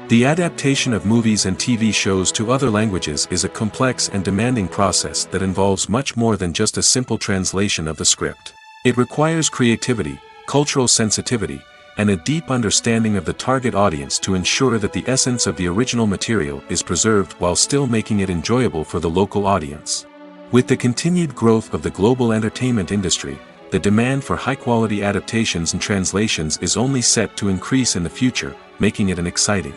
The adaptation of movies and TV shows to other languages is a complex and demanding process that involves much more than just a simple translation of the script. It requires creativity, cultural sensitivity, and a deep understanding of the target audience to ensure that the essence of the original material is preserved while still making it enjoyable for the local audience. With the continued growth of the global entertainment industry, the demand for high-quality adaptations and translations is only set to increase in the future, making it an exciting.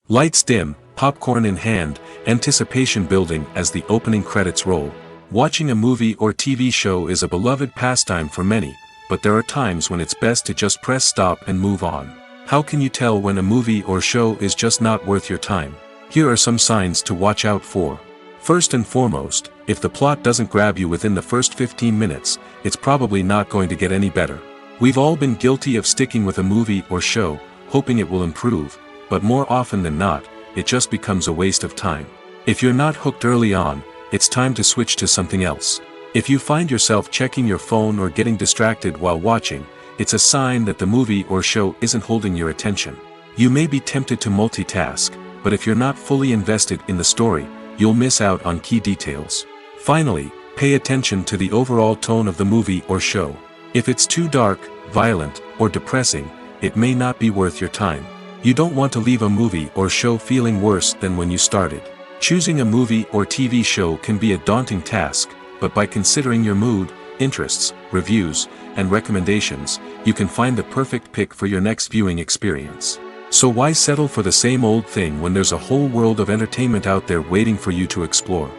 Lights dim, popcorn in hand, anticipation building as the opening credits roll. Watching a movie or TV show is a beloved pastime for many, but there are times when it's best to just press stop and move on. How can you tell when a movie or show is just not worth your time? Here are some signs to watch out for. First and foremost, if the plot doesn't grab you within the first 15 minutes, it's probably not going to get any better. We've all been guilty of sticking with a movie or show, hoping it will improve, but more often than not, it just becomes a waste of time. If you're not hooked early on, it's time to switch to something else. If you find yourself checking your phone or getting distracted while watching, it's a sign that the movie or show isn't holding your attention. You may be tempted to multitask, but if you're not fully invested in the story, you'll miss out on key details. Finally, pay attention to the overall tone of the movie or show. If it's too dark, violent, or depressing, it may not be worth your time. You don't want to leave a movie or show feeling worse than when you started. Choosing a movie or TV show can be a daunting task, but by considering your mood, interests, reviews, and recommendations, you can find the perfect pick for your next viewing experience. So why settle for the same old thing when there's a whole world of entertainment out there waiting for you to explore?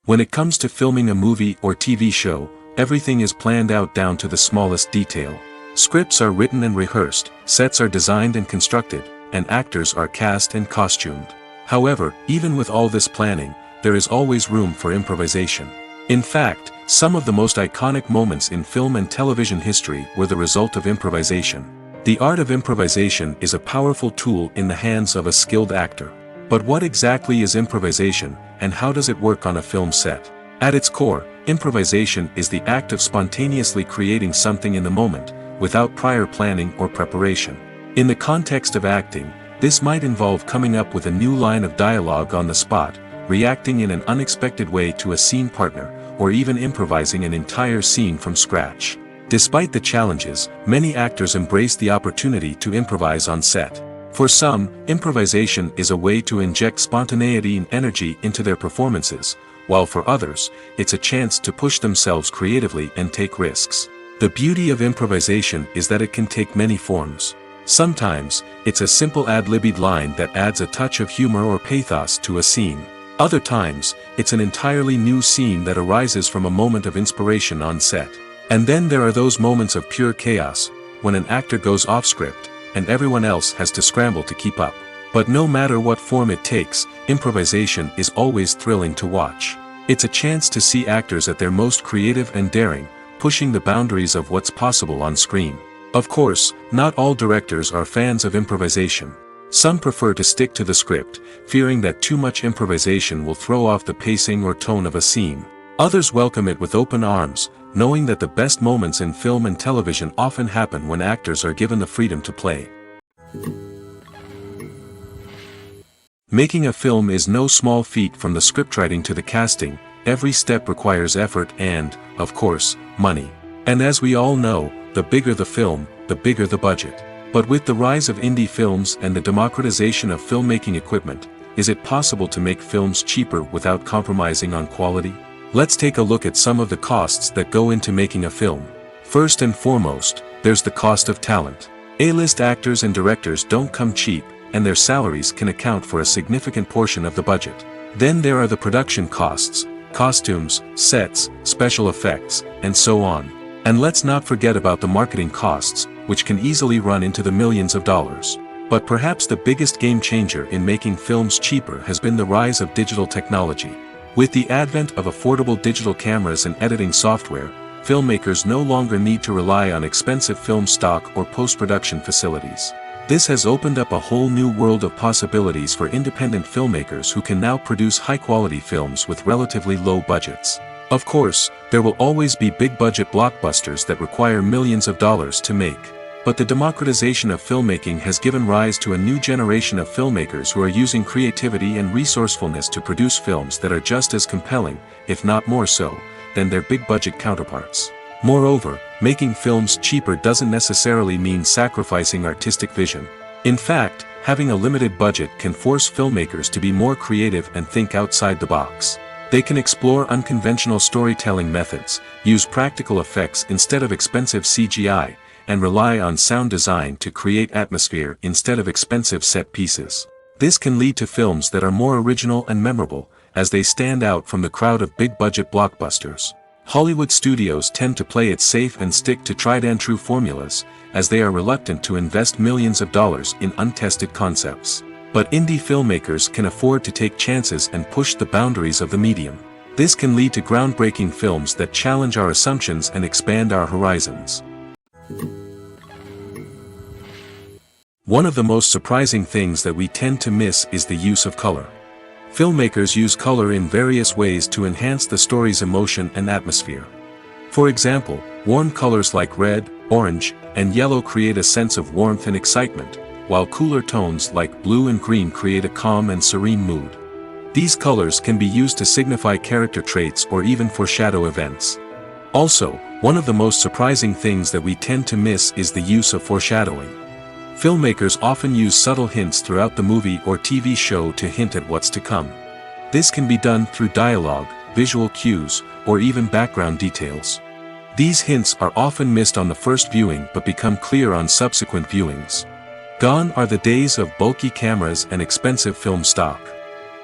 When it comes to filming a movie or TV show, everything is planned out down to the smallest detail. Scripts are written and rehearsed, sets are designed and constructed, and actors are cast and costumed. However, even with all this planning, there is always room for improvisation. In fact, some of the most iconic moments in film and television history were the result of improvisation. The art of improvisation is a powerful tool in the hands of a skilled actor. But what exactly is improvisation, and how does it work on a film set? At its core, improvisation is the act of spontaneously creating something in the moment, without prior planning or preparation. In the context of acting, this might involve coming up with a new line of dialogue on the spot, reacting in an unexpected way to a scene partner, or even improvising an entire scene from scratch. Despite the challenges, many actors embrace the opportunity to improvise on set. For some, improvisation is a way to inject spontaneity and energy into their performances, while for others, it's a chance to push themselves creatively and take risks. The beauty of improvisation is that it can take many forms. Sometimes, it's a simple ad-libbed line that adds a touch of humor or pathos to a scene. Other times, it's an entirely new scene that arises from a moment of inspiration on set. And then there are those moments of pure chaos, when an actor goes off script, and everyone else has to scramble to keep up. But no matter what form it takes, improvisation is always thrilling to watch. It's a chance to see actors at their most creative and daring, pushing the boundaries of what's possible on screen. Of course, not all directors are fans of improvisation. Some prefer to stick to the script, fearing that too much improvisation will throw off the pacing or tone of a scene. Others welcome it with open arms, knowing that the best moments in film and television often happen when actors are given the freedom to play. Making a film is no small feat. From the scriptwriting to the casting, every step requires effort and, of course, money. And as we all know, the bigger the film, the bigger the budget. But with the rise of indie films and the democratization of filmmaking equipment, is it possible to make films cheaper without compromising on quality? Let's take a look at some of the costs that go into making a film. First and foremost, there's the cost of talent. A-list actors and directors don't come cheap, and their salaries can account for a significant portion of the budget. Then there are the production costs, costumes, sets, special effects, and so on. And let's not forget about the marketing costs, which can easily run into the millions of dollars. But perhaps the biggest game changer in making films cheaper has been the rise of digital technology. With the advent of affordable digital cameras and editing software, filmmakers no longer need to rely on expensive film stock or post-production facilities. This has opened up a whole new world of possibilities for independent filmmakers who can now produce high-quality films with relatively low budgets. Of course, there will always be big-budget blockbusters that require millions of dollars to make. But the democratization of filmmaking has given rise to a new generation of filmmakers who are using creativity and resourcefulness to produce films that are just as compelling, if not more so, than their big-budget counterparts. Moreover, making films cheaper doesn't necessarily mean sacrificing artistic vision. In fact, having a limited budget can force filmmakers to be more creative and think outside the box. They can explore unconventional storytelling methods, use practical effects instead of expensive CGI, and rely on sound design to create atmosphere instead of expensive set pieces. This can lead to films that are more original and memorable, as they stand out from the crowd of big-budget blockbusters. Hollywood studios tend to play it safe and stick to tried-and-true formulas, as they are reluctant to invest millions of dollars in untested concepts. But indie filmmakers can afford to take chances and push the boundaries of the medium. This can lead to groundbreaking films that challenge our assumptions and expand our horizons. One of the most surprising things that we tend to miss is the use of color. Filmmakers use color in various ways to enhance the story's emotion and atmosphere. For example, warm colors like red, orange, and yellow create a sense of warmth and excitement, while cooler tones like blue and green create a calm and serene mood. These colors can be used to signify character traits or even foreshadow events. Also, one of the most surprising things that we tend to miss is the use of foreshadowing. Filmmakers often use subtle hints throughout the movie or TV show to hint at what's to come. This can be done through dialogue, visual cues, or even background details. These hints are often missed on the first viewing but become clear on subsequent viewings. Gone are the days of bulky cameras and expensive film stock.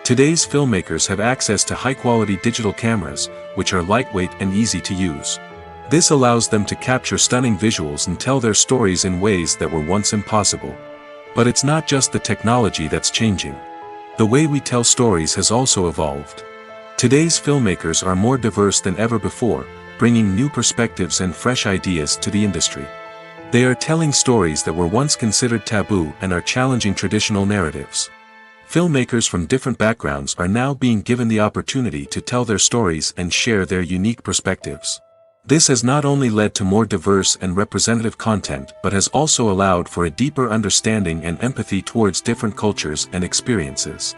Today's filmmakers have access to high-quality digital cameras, which are lightweight and easy to use. This allows them to capture stunning visuals and tell their stories in ways that were once impossible. But it's not just the technology that's changing. The way we tell stories has also evolved. Today's filmmakers are more diverse than ever before, bringing new perspectives and fresh ideas to the industry. They are telling stories that were once considered taboo and are challenging traditional narratives. Filmmakers from different backgrounds are now being given the opportunity to tell their stories and share their unique perspectives. This has not only led to more diverse and representative content but has also allowed for a deeper understanding and empathy towards different cultures and experiences.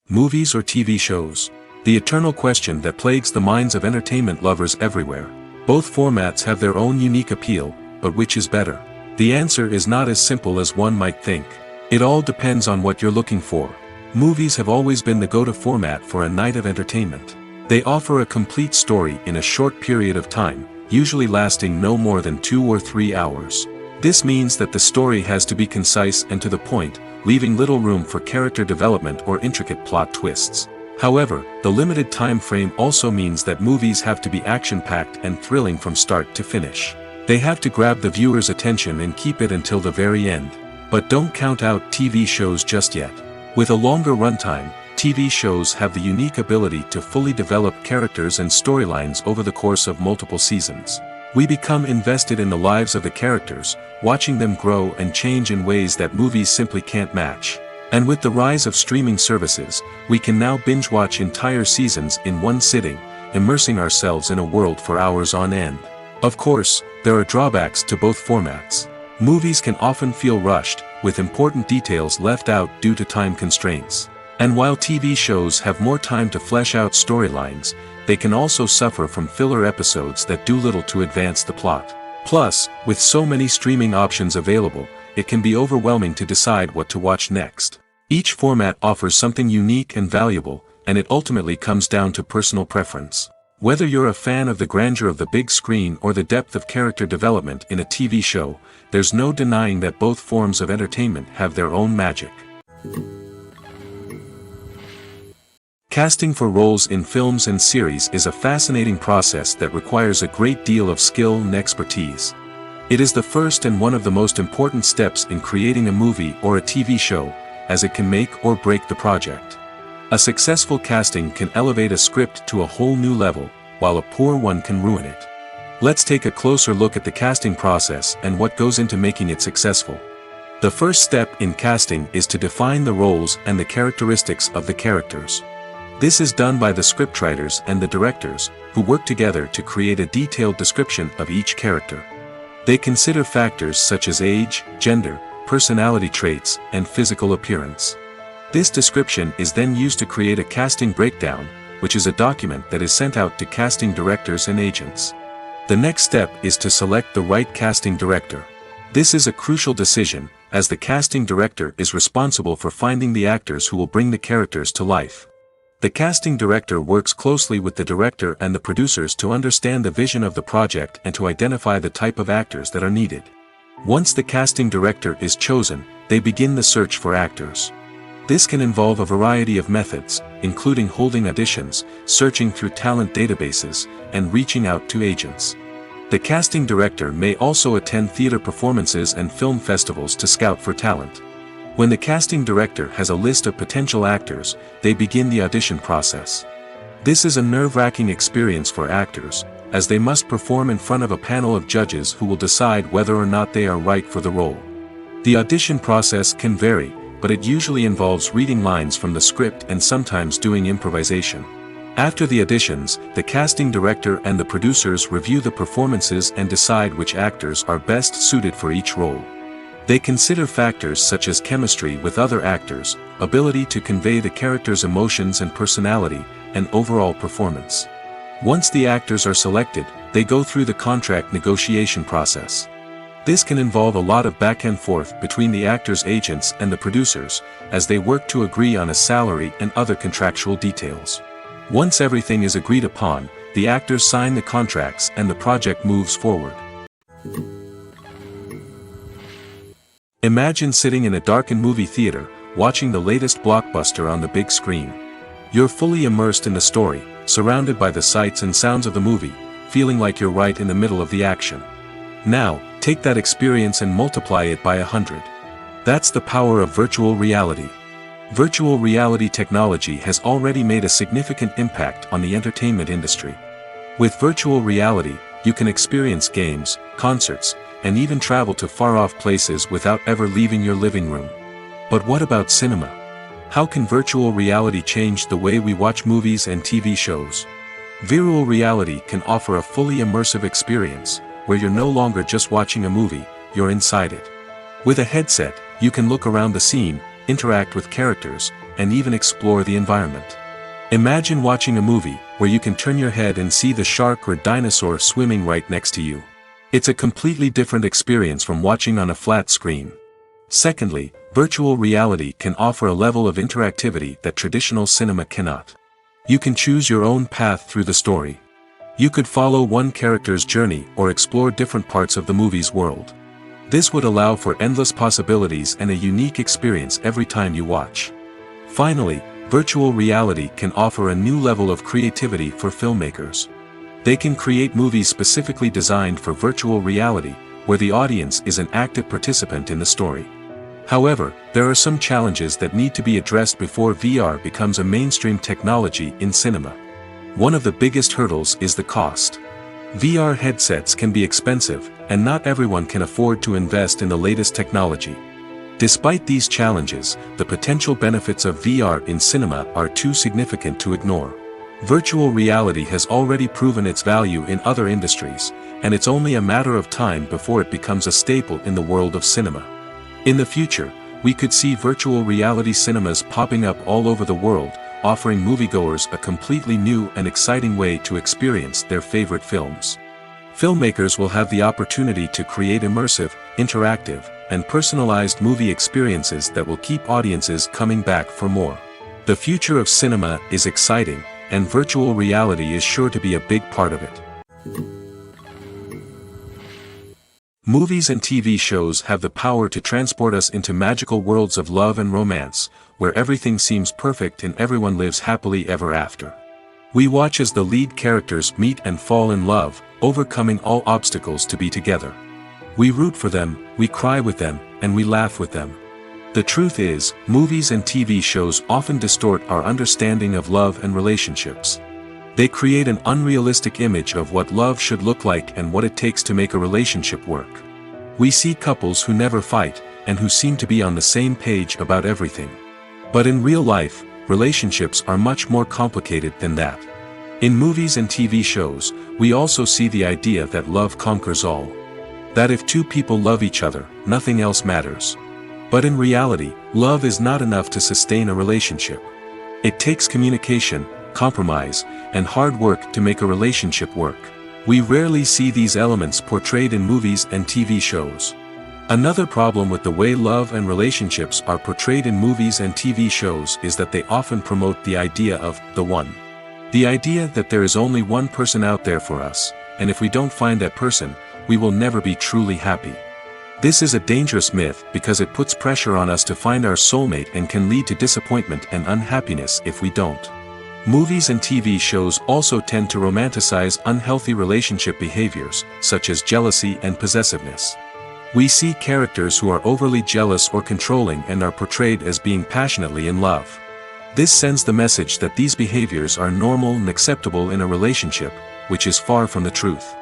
Movies or TV shows? The eternal question that plagues the minds of entertainment lovers everywhere. Both formats have their own unique appeal, but which is better? The answer is not as simple as one might think. It all depends on what you're looking for. Movies have always been the go-to format for a night of entertainment. They offer a complete story in a short period of time, usually lasting no more than 2 or 3 hours. This means that the story has to be concise and to the point, leaving little room for character development or intricate plot twists. However, the limited time frame also means that movies have to be action-packed and thrilling from start to finish. They have to grab the viewer's attention and keep it until the very end. But don't count out TV shows just yet. With a longer runtime, TV shows have the unique ability to fully develop characters and storylines over the course of multiple seasons. We become invested in the lives of the characters, watching them grow and change in ways that movies simply can't match. And with the rise of streaming services, we can now binge-watch entire seasons in one sitting, immersing ourselves in a world for hours on end. Of course, there are drawbacks to both formats. Movies can often feel rushed, with important details left out due to time constraints. And while TV shows have more time to flesh out storylines, they can also suffer from filler episodes that do little to advance the plot. Plus, with so many streaming options available, it can be overwhelming to decide what to watch next. Each format offers something unique and valuable, and it ultimately comes down to personal preference. Whether you're a fan of the grandeur of the big screen or the depth of character development in a TV show, there's no denying that both forms of entertainment have their own magic. Casting for roles in films and series is a fascinating process that requires a great deal of skill and expertise. It is the first and one of the most important steps in creating a movie or a TV show, as it can make or break the project. A successful casting can elevate a script to a whole new level, while a poor one can ruin it. Let's take a closer look at the casting process and what goes into making it successful. The first step in casting is to define the roles and the characteristics of the characters. This is done by the scriptwriters and the directors, who work together to create a detailed description of each character. They consider factors such as age, gender, personality traits, and physical appearance. This description is then used to create a casting breakdown, which is a document that is sent out to casting directors and agents. The next step is to select the right casting director. This is a crucial decision, as the casting director is responsible for finding the actors who will bring the characters to life. The casting director works closely with the director and the producers to understand the vision of the project and to identify the type of actors that are needed. Once the casting director is chosen, they begin the search for actors. This can involve a variety of methods, including holding auditions, searching through talent databases, and reaching out to agents. The casting director may also attend theater performances and film festivals to scout for talent. When the casting director has a list of potential actors, they begin the audition process. This is a nerve-wracking experience for actors, as they must perform in front of a panel of judges who will decide whether or not they are right for the role. The audition process can vary, but it usually involves reading lines from the script and sometimes doing improvisation. After the auditions, the casting director and the producers review the performances and decide which actors are best suited for each role. They consider factors such as chemistry with other actors, ability to convey the character's emotions and personality, and overall performance. Once the actors are selected, they go through the contract negotiation process. This can involve a lot of back and forth between the actors' agents and the producers, as they work to agree on a salary and other contractual details. Once everything is agreed upon, the actors sign the contracts and the project moves forward. Imagine sitting in a darkened movie theater, watching the latest blockbuster on the big screen. You're fully immersed in the story, surrounded by the sights and sounds of the movie, feeling like you're right in the middle of the action. Now, take that experience and multiply it by 100. That's the power of virtual reality. Virtual reality technology has already made a significant impact on the entertainment industry. With virtual reality, you can experience games, concerts, and even travel to far-off places without ever leaving your living room. But what about cinema? How can virtual reality change the way we watch movies and TV shows? Virtual reality can offer a fully immersive experience, where you're no longer just watching a movie, you're inside it. With a headset, you can look around the scene, interact with characters, and even explore the environment. Imagine watching a movie where you can turn your head and see the shark or dinosaur swimming right next to you. It's a completely different experience from watching on a flat screen. Secondly, virtual reality can offer a level of interactivity that traditional cinema cannot. You can choose your own path through the story. You could follow one character's journey or explore different parts of the movie's world. This would allow for endless possibilities and a unique experience every time you watch. Finally, virtual reality can offer a new level of creativity for filmmakers. They can create movies specifically designed for virtual reality, where the audience is an active participant in the story. However, there are some challenges that need to be addressed before VR becomes a mainstream technology in cinema. One of the biggest hurdles is the cost. VR headsets can be expensive, and not everyone can afford to invest in the latest technology. Despite these challenges, the potential benefits of VR in cinema are too significant to ignore. Virtual reality has already proven its value in other industries, and it's only a matter of time before it becomes a staple in the world of cinema. In the future, we could see virtual reality cinemas popping up all over the world, offering moviegoers a completely new and exciting way to experience their favorite films. Filmmakers will have the opportunity to create immersive, interactive, and personalized movie experiences that will keep audiences coming back for more. The future of cinema is exciting, and virtual reality is sure to be a big part of it. Movies and TV shows have the power to transport us into magical worlds of love and romance, where everything seems perfect and everyone lives happily ever after. We watch as the lead characters meet and fall in love, overcoming all obstacles to be together. We root for them, we cry with them, and we laugh with them. The truth is, movies and TV shows often distort our understanding of love and relationships. They create an unrealistic image of what love should look like and what it takes to make a relationship work. We see couples who never fight, and who seem to be on the same page about everything. But in real life, relationships are much more complicated than that. In movies and TV shows, we also see the idea that love conquers all. That if two people love each other, nothing else matters. But in reality, love is not enough to sustain a relationship. It takes communication, compromise, and hard work to make a relationship work. We rarely see these elements portrayed in movies and TV shows. Another problem with the way love and relationships are portrayed in movies and TV shows is that they often promote the idea of the one. The idea that there is only one person out there for us, and if we don't find that person, we will never be truly happy. This is a dangerous myth because it puts pressure on us to find our soulmate and can lead to disappointment and unhappiness if we don't. Movies and TV shows also tend to romanticize unhealthy relationship behaviors, such as jealousy and possessiveness. We see characters who are overly jealous or controlling and are portrayed as being passionately in love. This sends the message that these behaviors are normal and acceptable in a relationship, which is far from the truth.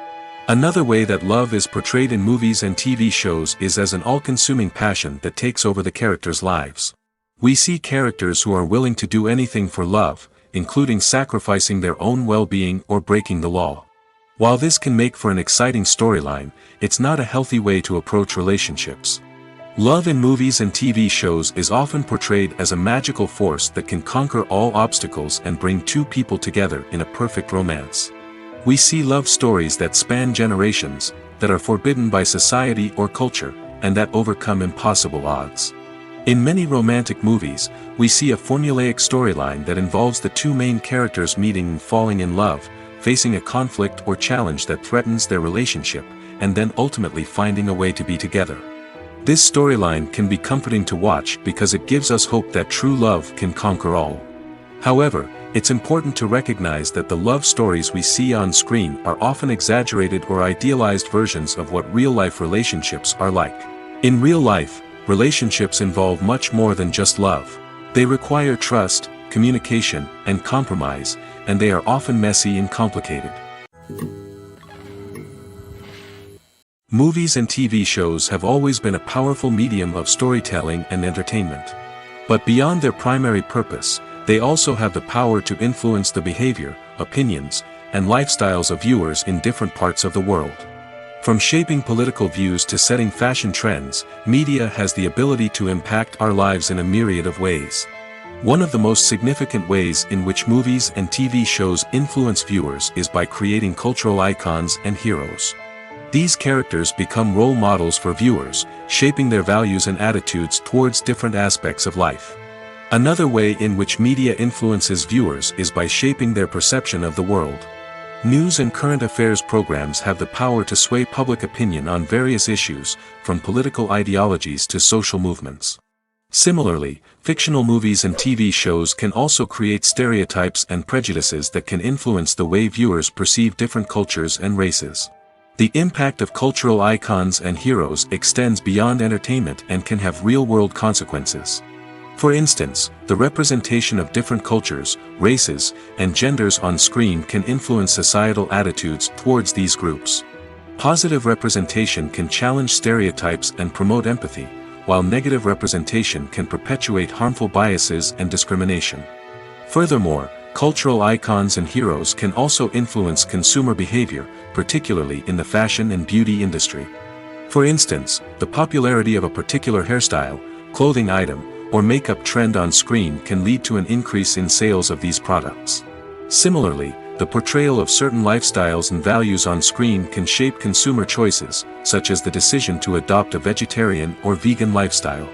Another way that love is portrayed in movies and TV shows is as an all-consuming passion that takes over the characters' lives. We see characters who are willing to do anything for love, including sacrificing their own well-being or breaking the law. While this can make for an exciting storyline, it's not a healthy way to approach relationships. Love in movies and TV shows is often portrayed as a magical force that can conquer all obstacles and bring two people together in a perfect romance. We see love stories that span generations, that are forbidden by society or culture, and that overcome impossible odds. In many romantic movies, we see a formulaic storyline that involves the two main characters meeting and falling in love, facing a conflict or challenge that threatens their relationship, and then ultimately finding a way to be together. This storyline can be comforting to watch because it gives us hope that true love can conquer all. However, it's important to recognize that the love stories we see on screen are often exaggerated or idealized versions of what real-life relationships are like. In real life, relationships involve much more than just love. They require trust, communication, and compromise, and they are often messy and complicated. Movies and TV shows have always been a powerful medium of storytelling and entertainment. But beyond their primary purpose, they also have the power to influence the behavior, opinions, and lifestyles of viewers in different parts of the world. From shaping political views to setting fashion trends, media has the ability to impact our lives in a myriad of ways. One of the most significant ways in which movies and TV shows influence viewers is by creating cultural icons and heroes. These characters become role models for viewers, shaping their values and attitudes towards different aspects of life. Another way in which media influences viewers is by shaping their perception of the world. News and current affairs programs have the power to sway public opinion on various issues, from political ideologies to social movements. Similarly, fictional movies and TV shows can also create stereotypes and prejudices that can influence the way viewers perceive different cultures and races. The impact of cultural icons and heroes extends beyond entertainment and can have real-world consequences. For instance, the representation of different cultures, races, and genders on screen can influence societal attitudes towards these groups. Positive representation can challenge stereotypes and promote empathy, while negative representation can perpetuate harmful biases and discrimination. Furthermore, cultural icons and heroes can also influence consumer behavior, particularly in the fashion and beauty industry. For instance, the popularity of a particular hairstyle, clothing item, or makeup trend on screen can lead to an increase in sales of these products. Similarly, the portrayal of certain lifestyles and values on screen can shape consumer choices, such as the decision to adopt a vegetarian or vegan lifestyle.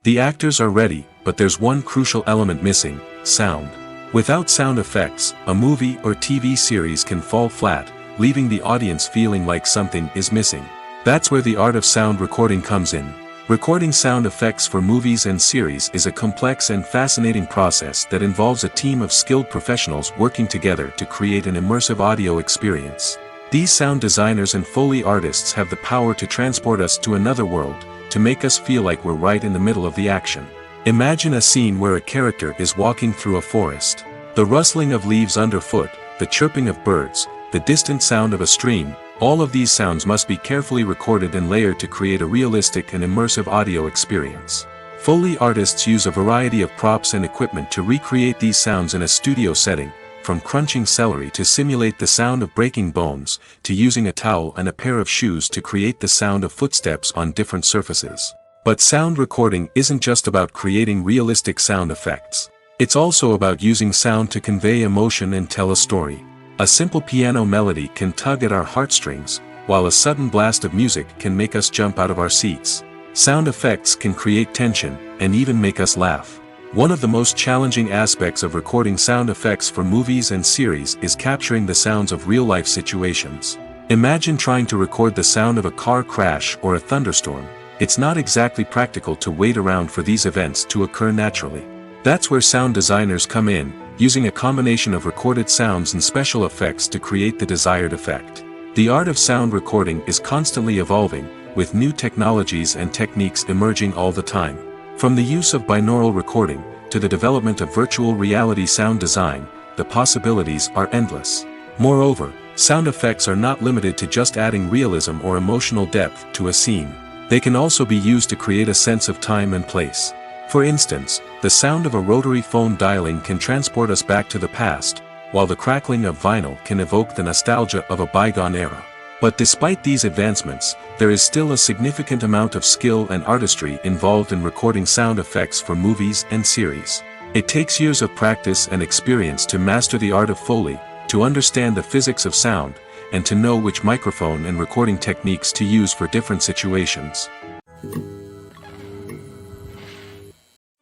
The actors are ready, but there's one crucial element missing: sound. Without sound effects, a movie or TV series can fall flat, leaving the audience feeling like something is missing. That's where the art of sound recording comes in. Recording sound effects for movies and series is a complex and fascinating process that involves a team of skilled professionals working together to create an immersive audio experience. These sound designers and Foley artists have the power to transport us to another world, to make us feel like we're right in the middle of the action. Imagine a scene where a character is walking through a forest. The rustling of leaves underfoot, the chirping of birds, the distant sound of a stream, all of these sounds must be carefully recorded and layered to create a realistic and immersive audio experience. Foley artists use a variety of props and equipment to recreate these sounds in a studio setting, from crunching celery to simulate the sound of breaking bones, to using a towel and a pair of shoes to create the sound of footsteps on different surfaces. But sound recording isn't just about creating realistic sound effects. It's also about using sound to convey emotion and tell a story. A simple piano melody can tug at our heartstrings, while a sudden blast of music can make us jump out of our seats. Sound effects can create tension, and even make us laugh. One of the most challenging aspects of recording sound effects for movies and series is capturing the sounds of real-life situations. Imagine trying to record the sound of a car crash or a thunderstorm. It's not exactly practical to wait around for these events to occur naturally. That's where sound designers come in, using a combination of recorded sounds and special effects to create the desired effect. The art of sound recording is constantly evolving, with new technologies and techniques emerging all the time. From the use of binaural recording, to the development of virtual reality sound design, the possibilities are endless. Moreover, sound effects are not limited to just adding realism or emotional depth to a scene. They can also be used to create a sense of time and place. For instance, the sound of a rotary phone dialing can transport us back to the past, while the crackling of vinyl can evoke the nostalgia of a bygone era. But despite these advancements, there is still a significant amount of skill and artistry involved in recording sound effects for movies and series. It takes years of practice and experience to master the art of Foley, to understand the physics of sound, and to know which microphone and recording techniques to use for different situations.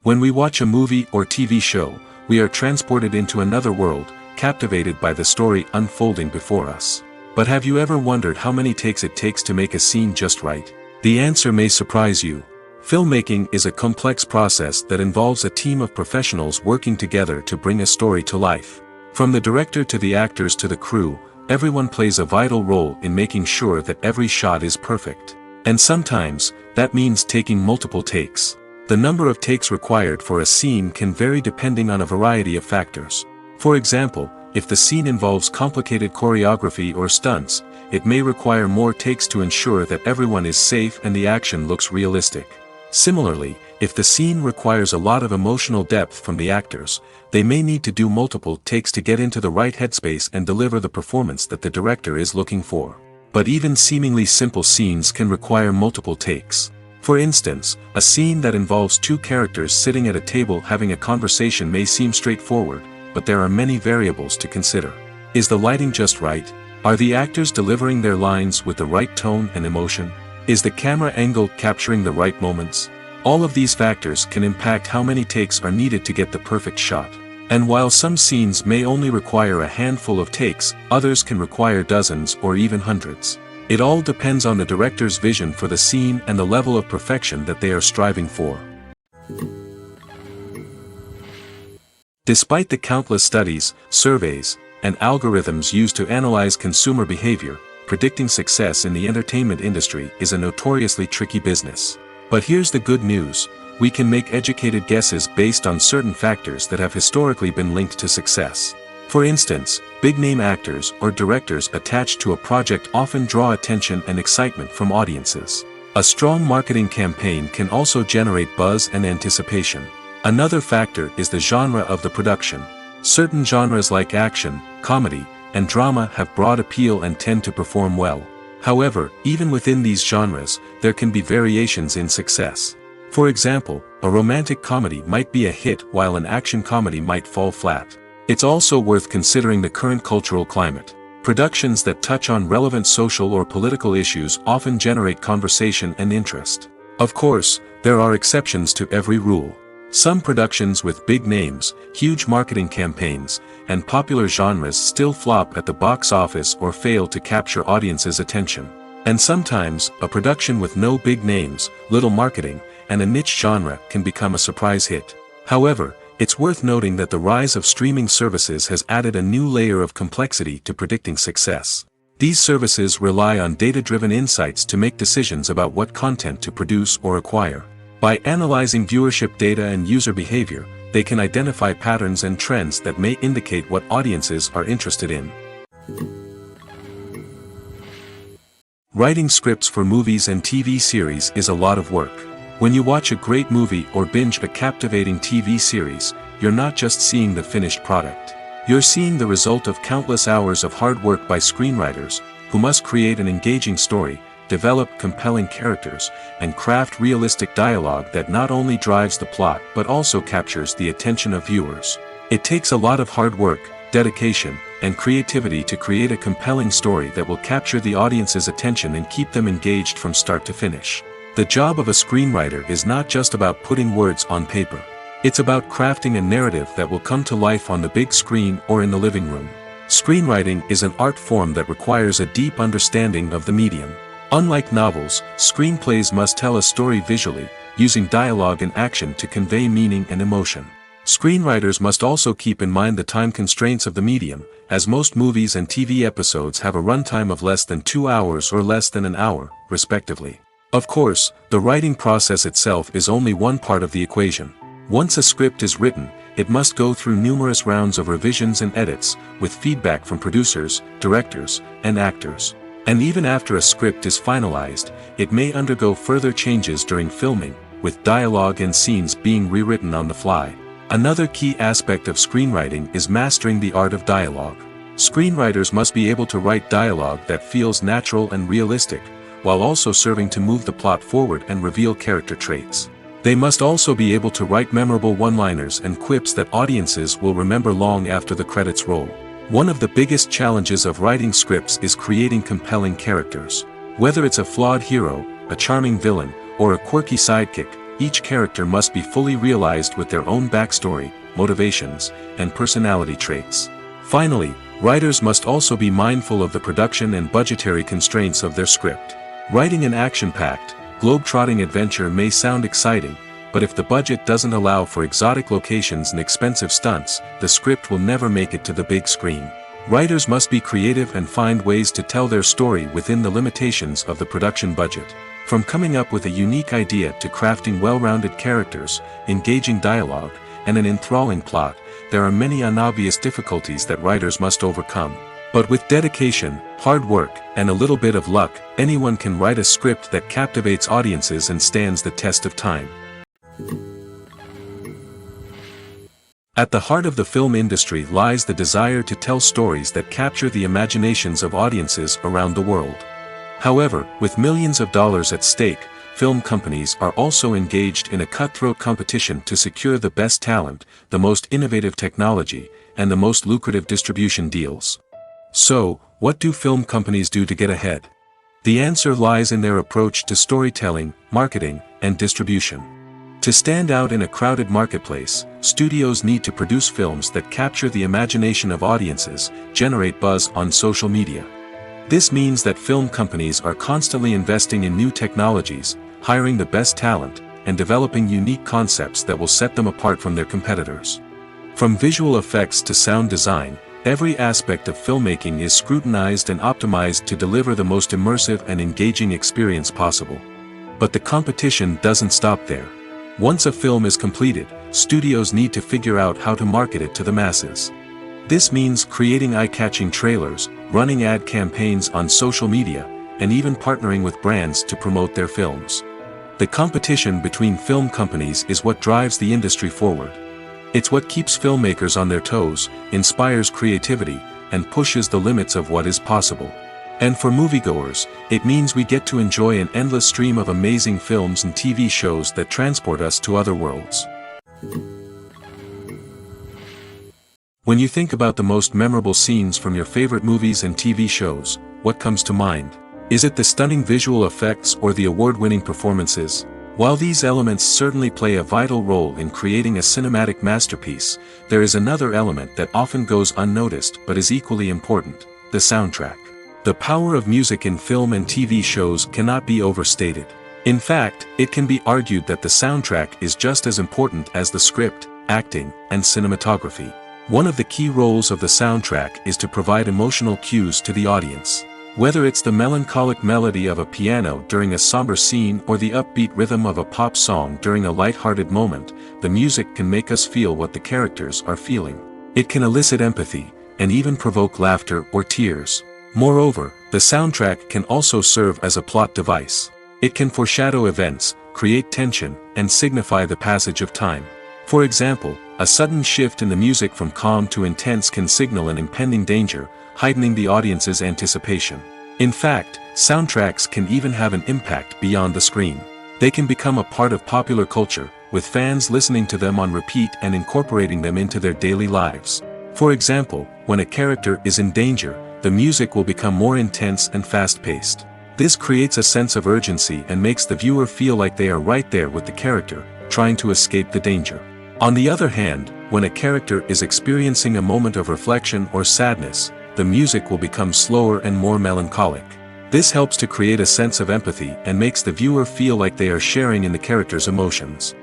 When we watch a movie or TV show, we are transported into another world, captivated by the story unfolding before us. But have you ever wondered how many takes it takes to make a scene just right? The answer may surprise you. Filmmaking is a complex process that involves a team of professionals working together to bring a story to life. From the director to the actors to the crew, everyone plays a vital role in making sure that every shot is perfect. And sometimes, that means taking multiple takes. The number of takes required for a scene can vary depending on a variety of factors. For example, if the scene involves complicated choreography or stunts, it may require more takes to ensure that everyone is safe and the action looks realistic. Similarly, if the scene requires a lot of emotional depth from the actors, they may need to do multiple takes to get into the right headspace and deliver the performance that the director is looking for. But even seemingly simple scenes can require multiple takes. For instance, a scene that involves two characters sitting at a table having a conversation may seem straightforward, but there are many variables to consider. Is the lighting just right? Are the actors delivering their lines with the right tone and emotion? Is the camera angle capturing the right moments? All of these factors can impact how many takes are needed to get the perfect shot. And while some scenes may only require a handful of takes, others can require dozens or even hundreds. It all depends on the director's vision for the scene and the level of perfection that they are striving for. Despite the countless studies, surveys, and algorithms used to analyze consumer behavior, predicting success in the entertainment industry is a notoriously tricky business. But here's the good news: we can make educated guesses based on certain factors that have historically been linked to success. For instance, big-name actors or directors attached to a project often draw attention and excitement from audiences. A strong marketing campaign can also generate buzz and anticipation. Another factor is the genre of the production. Certain genres like action, comedy, and drama have broad appeal and tend to perform well. However, even within these genres, there can be variations in success. For example, a romantic comedy might be a hit while an action comedy might fall flat. It's also worth considering the current cultural climate. Productions that touch on relevant social or political issues often generate conversation and interest. Of course, there are exceptions to every rule. Some productions with big names, huge marketing campaigns, and popular genres still flop at the box office or fail to capture audiences' attention. And sometimes, a production with no big names, little marketing, and a niche genre can become a surprise hit. However, it's worth noting that the rise of streaming services has added a new layer of complexity to predicting success. These services rely on data-driven insights to make decisions about what content to produce or acquire. By analyzing viewership data and user behavior, they can identify patterns and trends that may indicate what audiences are interested in. Writing scripts for movies and TV series is a lot of work. When you watch a great movie or binge a captivating TV series, you're not just seeing the finished product. You're seeing the result of countless hours of hard work by screenwriters, who must create an engaging story, develop compelling characters, and craft realistic dialogue that not only drives the plot but also captures the attention of viewers. It takes a lot of hard work, dedication, and creativity to create a compelling story that will capture the audience's attention and keep them engaged from start to finish. The job of a screenwriter is not just about putting words on paper. It's about crafting a narrative that will come to life on the big screen or in the living room. Screenwriting is an art form that requires a deep understanding of the medium. Unlike novels, screenplays must tell a story visually, using dialogue and action to convey meaning and emotion. Screenwriters must also keep in mind the time constraints of the medium, as most movies and TV episodes have a runtime of less than 2 hours or less than an hour, respectively. Of course, the writing process itself is only one part of the equation. Once a script is written, it must go through numerous rounds of revisions and edits, with feedback from producers, directors, and actors. And even after a script is finalized, it may undergo further changes during filming, with dialogue and scenes being rewritten on the fly. Another key aspect of screenwriting is mastering the art of dialogue. Screenwriters must be able to write dialogue that feels natural and realistic, while also serving to move the plot forward and reveal character traits. They must also be able to write memorable one-liners and quips that audiences will remember long after the credits roll. One of the biggest challenges of writing scripts is creating compelling characters. Whether it's a flawed hero, a charming villain, or a quirky sidekick, each character must be fully realized with their own backstory, motivations, and personality traits. Finally, writers must also be mindful of the production and budgetary constraints of their script. Writing an action-packed, globe-trotting adventure may sound exciting, but if the budget doesn't allow for exotic locations and expensive stunts, the script will never make it to the big screen. Writers must be creative and find ways to tell their story within the limitations of the production budget. From coming up with a unique idea to crafting well-rounded characters, engaging dialogue, and an enthralling plot, there are many unobvious difficulties that writers must overcome. But with dedication, hard work, and a little bit of luck, anyone can write a script that captivates audiences and stands the test of time. At the heart of the film industry lies the desire to tell stories that capture the imaginations of audiences around the world. However, with millions of dollars at stake, film companies are also engaged in a cutthroat competition to secure the best talent, the most innovative technology, and the most lucrative distribution deals. So, what do film companies do to get ahead? The answer lies in their approach to storytelling, marketing, and distribution. To stand out in a crowded marketplace, studios need to produce films that capture the imagination of audiences, generate buzz on social media. This means that film companies are constantly investing in new technologies, hiring the best talent, and developing unique concepts that will set them apart from their competitors. From visual effects to sound design, every aspect of filmmaking is scrutinized and optimized to deliver the most immersive and engaging experience possible. But the competition doesn't stop there. Once a film is completed, studios need to figure out how to market it to the masses. This means creating eye-catching trailers, running ad campaigns on social media, and even partnering with brands to promote their films. The competition between film companies is what drives the industry forward. It's what keeps filmmakers on their toes, inspires creativity, and pushes the limits of what is possible. And for moviegoers, it means we get to enjoy an endless stream of amazing films and TV shows that transport us to other worlds. When you think about the most memorable scenes from your favorite movies and TV shows, what comes to mind? Is it the stunning visual effects or the award-winning performances? While these elements certainly play a vital role in creating a cinematic masterpiece, there is another element that often goes unnoticed but is equally important: the soundtrack. The power of music in film and TV shows cannot be overstated. In fact, it can be argued that the soundtrack is just as important as the script, acting, and cinematography. One of the key roles of the soundtrack is to provide emotional cues to the audience. Whether it's the melancholic melody of a piano during a somber scene or the upbeat rhythm of a pop song during a light-hearted moment, the music can make us feel what the characters are feeling. It can elicit empathy, and even provoke laughter or tears. Moreover, the soundtrack can also serve as a plot device. It can foreshadow events, create tension, and signify the passage of time. For example, a sudden shift in the music from calm to intense can signal an impending danger, heightening the audience's anticipation. In fact, soundtracks can even have an impact beyond the screen. They can become a part of popular culture, with fans listening to them on repeat and incorporating them into their daily lives. For example, when a character is in danger, the music will become more intense and fast-paced. This creates a sense of urgency and makes the viewer feel like they are right there with the character, trying to escape the danger. On the other hand, when a character is experiencing a moment of reflection or sadness, the music will become slower and more melancholic. This helps to create a sense of empathy and makes the viewer feel like they are sharing in the character's emotions.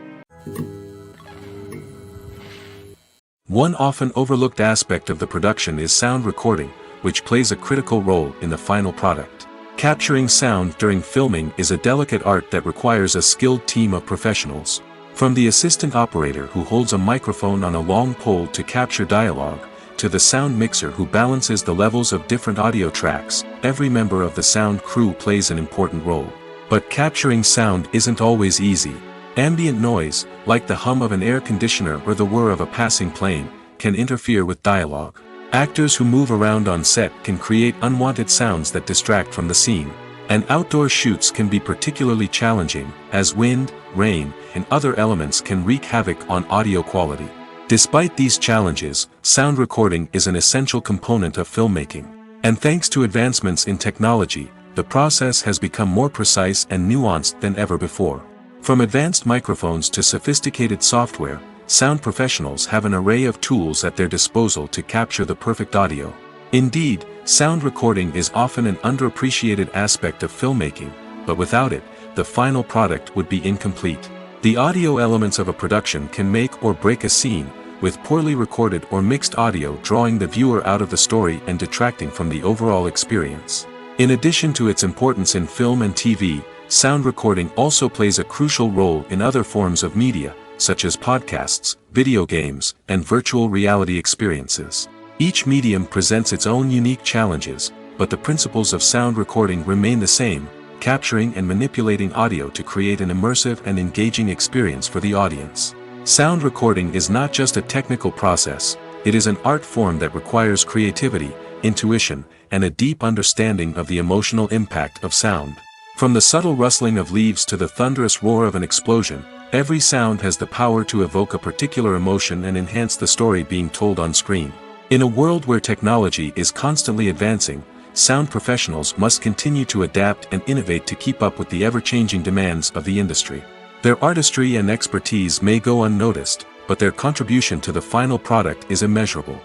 One often overlooked aspect of the production is sound recording, which plays a critical role in the final product. Capturing sound during filming is a delicate art that requires a skilled team of professionals. From the assistant operator who holds a microphone on a long pole to capture dialogue, to the sound mixer who balances the levels of different audio tracks, every member of the sound crew plays an important role. But capturing sound isn't always easy. Ambient noise, like the hum of an air conditioner or the whir of a passing plane, can interfere with dialogue. Actors who move around on set can create unwanted sounds that distract from the scene. And outdoor shoots can be particularly challenging, as wind, rain, and other elements can wreak havoc on audio quality. Despite these challenges, sound recording is an essential component of filmmaking. And thanks to advancements in technology, the process has become more precise and nuanced than ever before. From advanced microphones to sophisticated software, sound professionals have an array of tools at their disposal to capture the perfect audio. Indeed, sound recording is often an underappreciated aspect of filmmaking, but without it, the final product would be incomplete. The audio elements of a production can make or break a scene, with poorly recorded or mixed audio drawing the viewer out of the story and detracting from the overall experience. In addition to its importance in film and TV, sound recording also plays a crucial role in other forms of media, such as podcasts, video games, and virtual reality experiences. Each medium presents its own unique challenges, but the principles of sound recording remain the same, capturing and manipulating audio to create an immersive and engaging experience for the audience. Sound recording is not just a technical process, it is an art form that requires creativity, intuition, and a deep understanding of the emotional impact of sound. From the subtle rustling of leaves to the thunderous roar of an explosion, every sound has the power to evoke a particular emotion and enhance the story being told on screen. In a world where technology is constantly advancing, sound professionals must continue to adapt and innovate to keep up with the ever-changing demands of the industry. Their artistry and expertise may go unnoticed, but their contribution to the final product is immeasurable.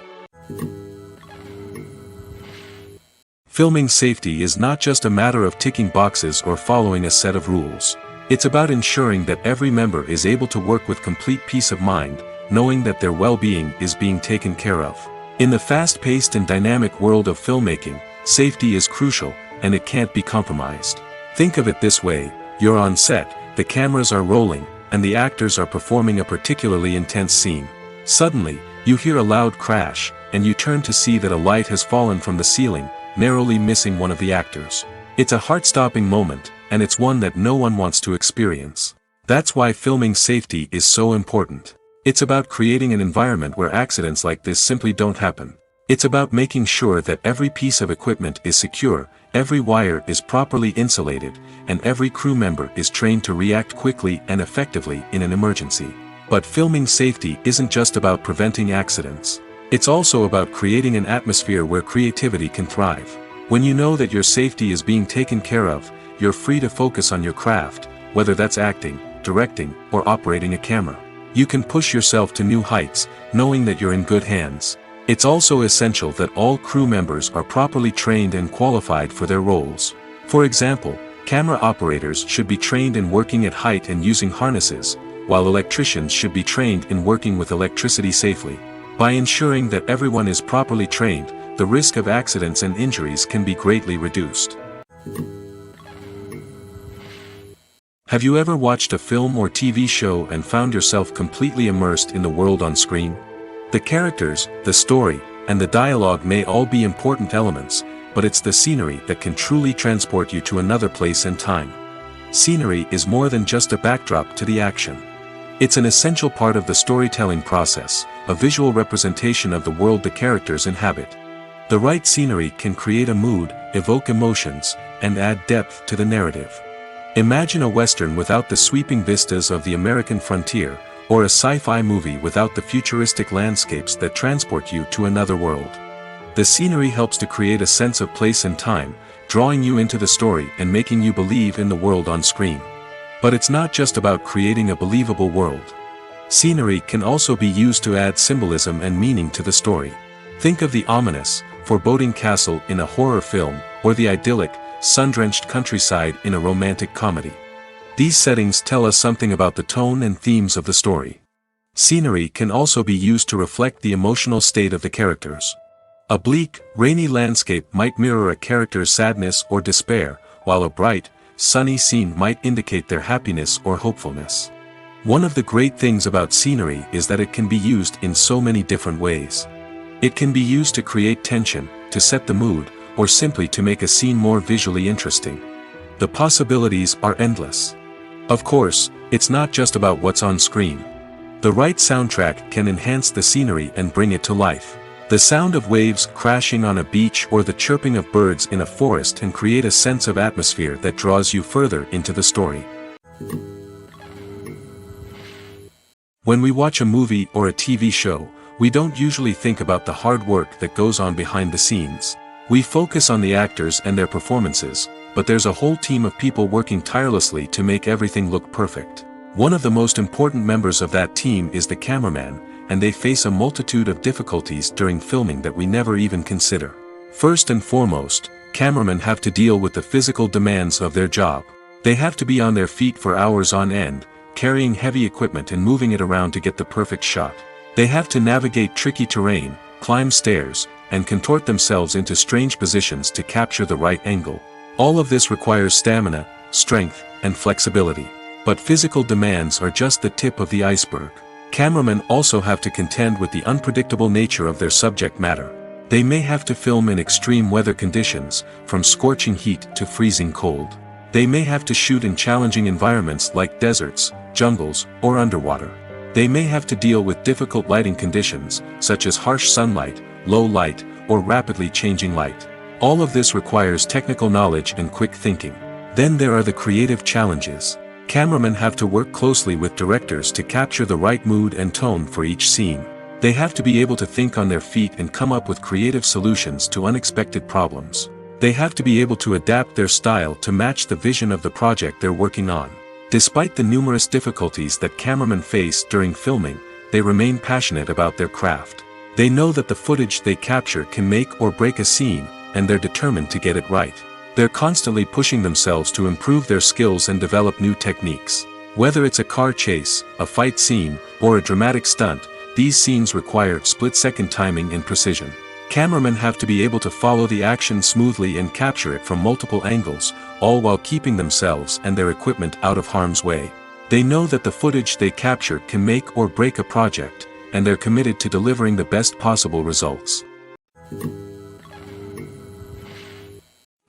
Filming safety is not just a matter of ticking boxes or following a set of rules. It's about ensuring that every member is able to work with complete peace of mind, knowing that their well-being is being taken care of. In the fast-paced and dynamic world of filmmaking, safety is crucial, and it can't be compromised. Think of it this way: you're on set, the cameras are rolling, and the actors are performing a particularly intense scene. Suddenly, you hear a loud crash, and you turn to see that a light has fallen from the ceiling, narrowly missing one of the actors. It's a heart-stopping moment, and it's one that no one wants to experience. That's why filming safety is so important. It's about creating an environment where accidents like this simply don't happen. It's about making sure that every piece of equipment is secure, every wire is properly insulated, and every crew member is trained to react quickly and effectively in an emergency. But filming safety isn't just about preventing accidents. It's also about creating an atmosphere where creativity can thrive. When you know that your safety is being taken care of, you're free to focus on your craft, whether that's acting, directing, or operating a camera. You can push yourself to new heights, knowing that you're in good hands. It's also essential that all crew members are properly trained and qualified for their roles. For example, camera operators should be trained in working at height and using harnesses, while electricians should be trained in working with electricity safely. By ensuring that everyone is properly trained, the risk of accidents and injuries can be greatly reduced. Have you ever watched a film or TV show and found yourself completely immersed in the world on screen? The characters, the story, and the dialogue may all be important elements, but it's the scenery that can truly transport you to another place and time. Scenery is more than just a backdrop to the action. It's an essential part of the storytelling process, a visual representation of the world the characters inhabit. The right scenery can create a mood, evoke emotions, and add depth to the narrative. Imagine a Western without the sweeping vistas of the American frontier, or a sci-fi movie without the futuristic landscapes that transport you to another world. The scenery helps to create a sense of place and time, drawing you into the story and making you believe in the world on screen. But it's not just about creating a believable world. Scenery can also be used to add symbolism and meaning to the story. Think of the ominous, foreboding castle in a horror film, or the idyllic, sun-drenched countryside in a romantic comedy. These settings tell us something about the tone and themes of the story. Scenery can also be used to reflect the emotional state of the characters. A bleak, rainy landscape might mirror a character's sadness or despair, while a bright, sunny scene might indicate their happiness or hopefulness. One of the great things about scenery is that it can be used in so many different ways. It can be used to create tension, to set the mood, or simply to make a scene more visually interesting. The possibilities are endless. Of course, it's not just about what's on screen. The right soundtrack can enhance the scenery and bring it to life. The sound of waves crashing on a beach or the chirping of birds in a forest can create a sense of atmosphere that draws you further into the story. When we watch a movie or a TV show, we don't usually think about the hard work that goes on behind the scenes. We focus on the actors and their performances, but there's a whole team of people working tirelessly to make everything look perfect. One of the most important members of that team is the cameraman, and they face a multitude of difficulties during filming that we never even consider. First and foremost, cameramen have to deal with the physical demands of their job. They have to be on their feet for hours on end, carrying heavy equipment and moving it around to get the perfect shot. They have to navigate tricky terrain, climb stairs, and contort themselves into strange positions to capture the right angle. All of this requires stamina, strength, and flexibility. But physical demands are just the tip of the iceberg. Cameramen also have to contend with the unpredictable nature of their subject matter. They may have to film in extreme weather conditions, from scorching heat to freezing cold. They may have to shoot in challenging environments like deserts, jungles, or underwater. They may have to deal with difficult lighting conditions, such as harsh sunlight, low light, or rapidly changing light. All of this requires technical knowledge and quick thinking. Then there are the creative challenges. Cameramen have to work closely with directors to capture the right mood and tone for each scene. They have to be able to think on their feet and come up with creative solutions to unexpected problems. They have to be able to adapt their style to match the vision of the project they're working on. Despite the numerous difficulties that cameramen face during filming, they remain passionate about their craft. They know that the footage they capture can make or break a scene, and they're determined to get it right. They're constantly pushing themselves to improve their skills and develop new techniques. Whether it's a car chase, a fight scene, or a dramatic stunt, these scenes require split-second timing and precision. Cameramen have to be able to follow the action smoothly and capture it from multiple angles, all while keeping themselves and their equipment out of harm's way. They know that the footage they capture can make or break a project, and they're committed to delivering the best possible results.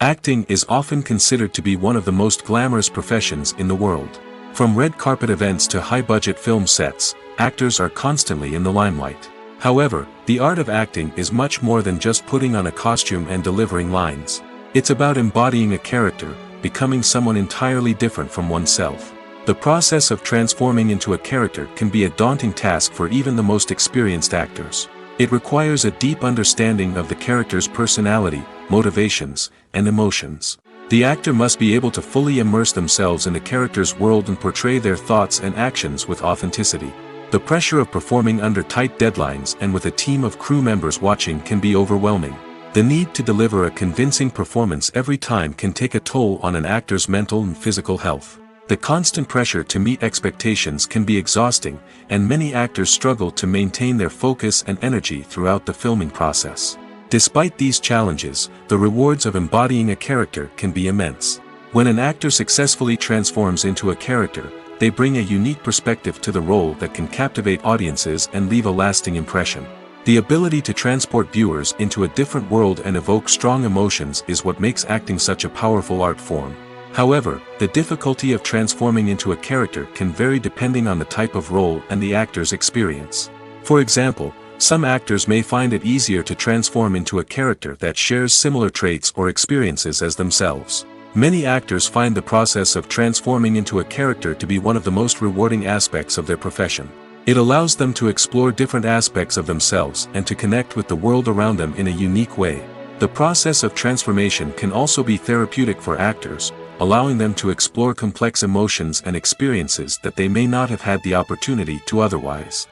Acting is often considered to be one of the most glamorous professions in the world. From red carpet events to high-budget film sets, actors are constantly in the limelight. However, the art of acting is much more than just putting on a costume and delivering lines. It's about embodying a character, becoming someone entirely different from oneself. The process of transforming into a character can be a daunting task for even the most experienced actors. It requires a deep understanding of the character's personality, motivations, and emotions. The actor must be able to fully immerse themselves in the character's world and portray their thoughts and actions with authenticity. The pressure of performing under tight deadlines and with a team of crew members watching can be overwhelming. The need to deliver a convincing performance every time can take a toll on an actor's mental and physical health. The constant pressure to meet expectations can be exhausting, and many actors struggle to maintain their focus and energy throughout the filming process. Despite these challenges, the rewards of embodying a character can be immense. When an actor successfully transforms into a character, they bring a unique perspective to the role that can captivate audiences and leave a lasting impression. The ability to transport viewers into a different world and evoke strong emotions is what makes acting such a powerful art form. However, the difficulty of transforming into a character can vary depending on the type of role and the actor's experience. For example, some actors may find it easier to transform into a character that shares similar traits or experiences as themselves. Many actors find the process of transforming into a character to be one of the most rewarding aspects of their profession. It allows them to explore different aspects of themselves and to connect with the world around them in a unique way. The process of transformation can also be therapeutic for actors, allowing them to explore complex emotions and experiences that they may not have had the opportunity to otherwise.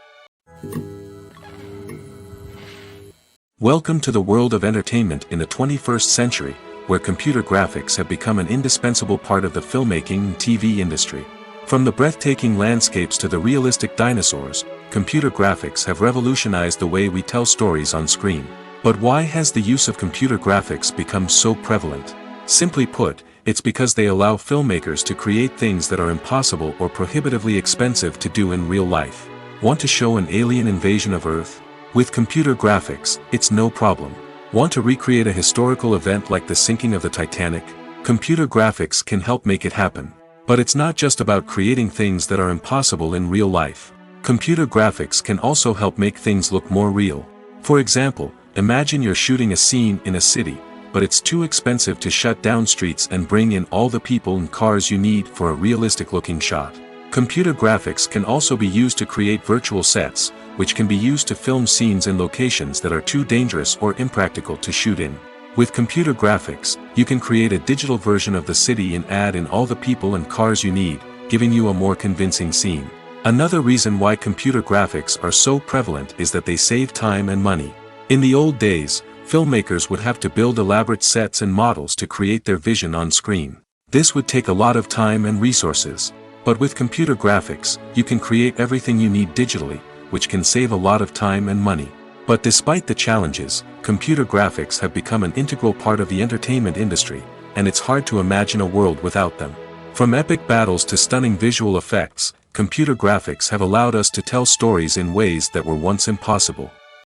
Welcome to the world of entertainment in the 21st century, where computer graphics have become an indispensable part of the filmmaking and TV industry. From the breathtaking landscapes to the realistic dinosaurs, computer graphics have revolutionized the way we tell stories on screen. But why has the use of computer graphics become so prevalent? Simply put, it's because they allow filmmakers to create things that are impossible or prohibitively expensive to do in real life. Want to show an alien invasion of Earth? With computer graphics, it's no problem. Want to recreate a historical event like the sinking of the Titanic? Computer graphics can help make it happen. But it's not just about creating things that are impossible in real life. Computer graphics can also help make things look more real. For example, Imagine you're shooting a scene in a city, but it's too expensive to shut down streets and bring in all the people and cars you need for a realistic-looking shot. Computer graphics can also be used to create virtual sets, which can be used to film scenes in locations that are too dangerous or impractical to shoot in. With computer graphics, you can create a digital version of the city and add in all the people and cars you need, giving you a more convincing scene. Another reason why computer graphics are so prevalent is that they save time and money. In the old days, filmmakers would have to build elaborate sets and models to create their vision on screen. This would take a lot of time and resources. But with computer graphics, you can create everything you need digitally, which can save a lot of time and money. But despite the challenges, computer graphics have become an integral part of the entertainment industry, and it's hard to imagine a world without them. From epic battles to stunning visual effects, computer graphics have allowed us to tell stories in ways that were once impossible.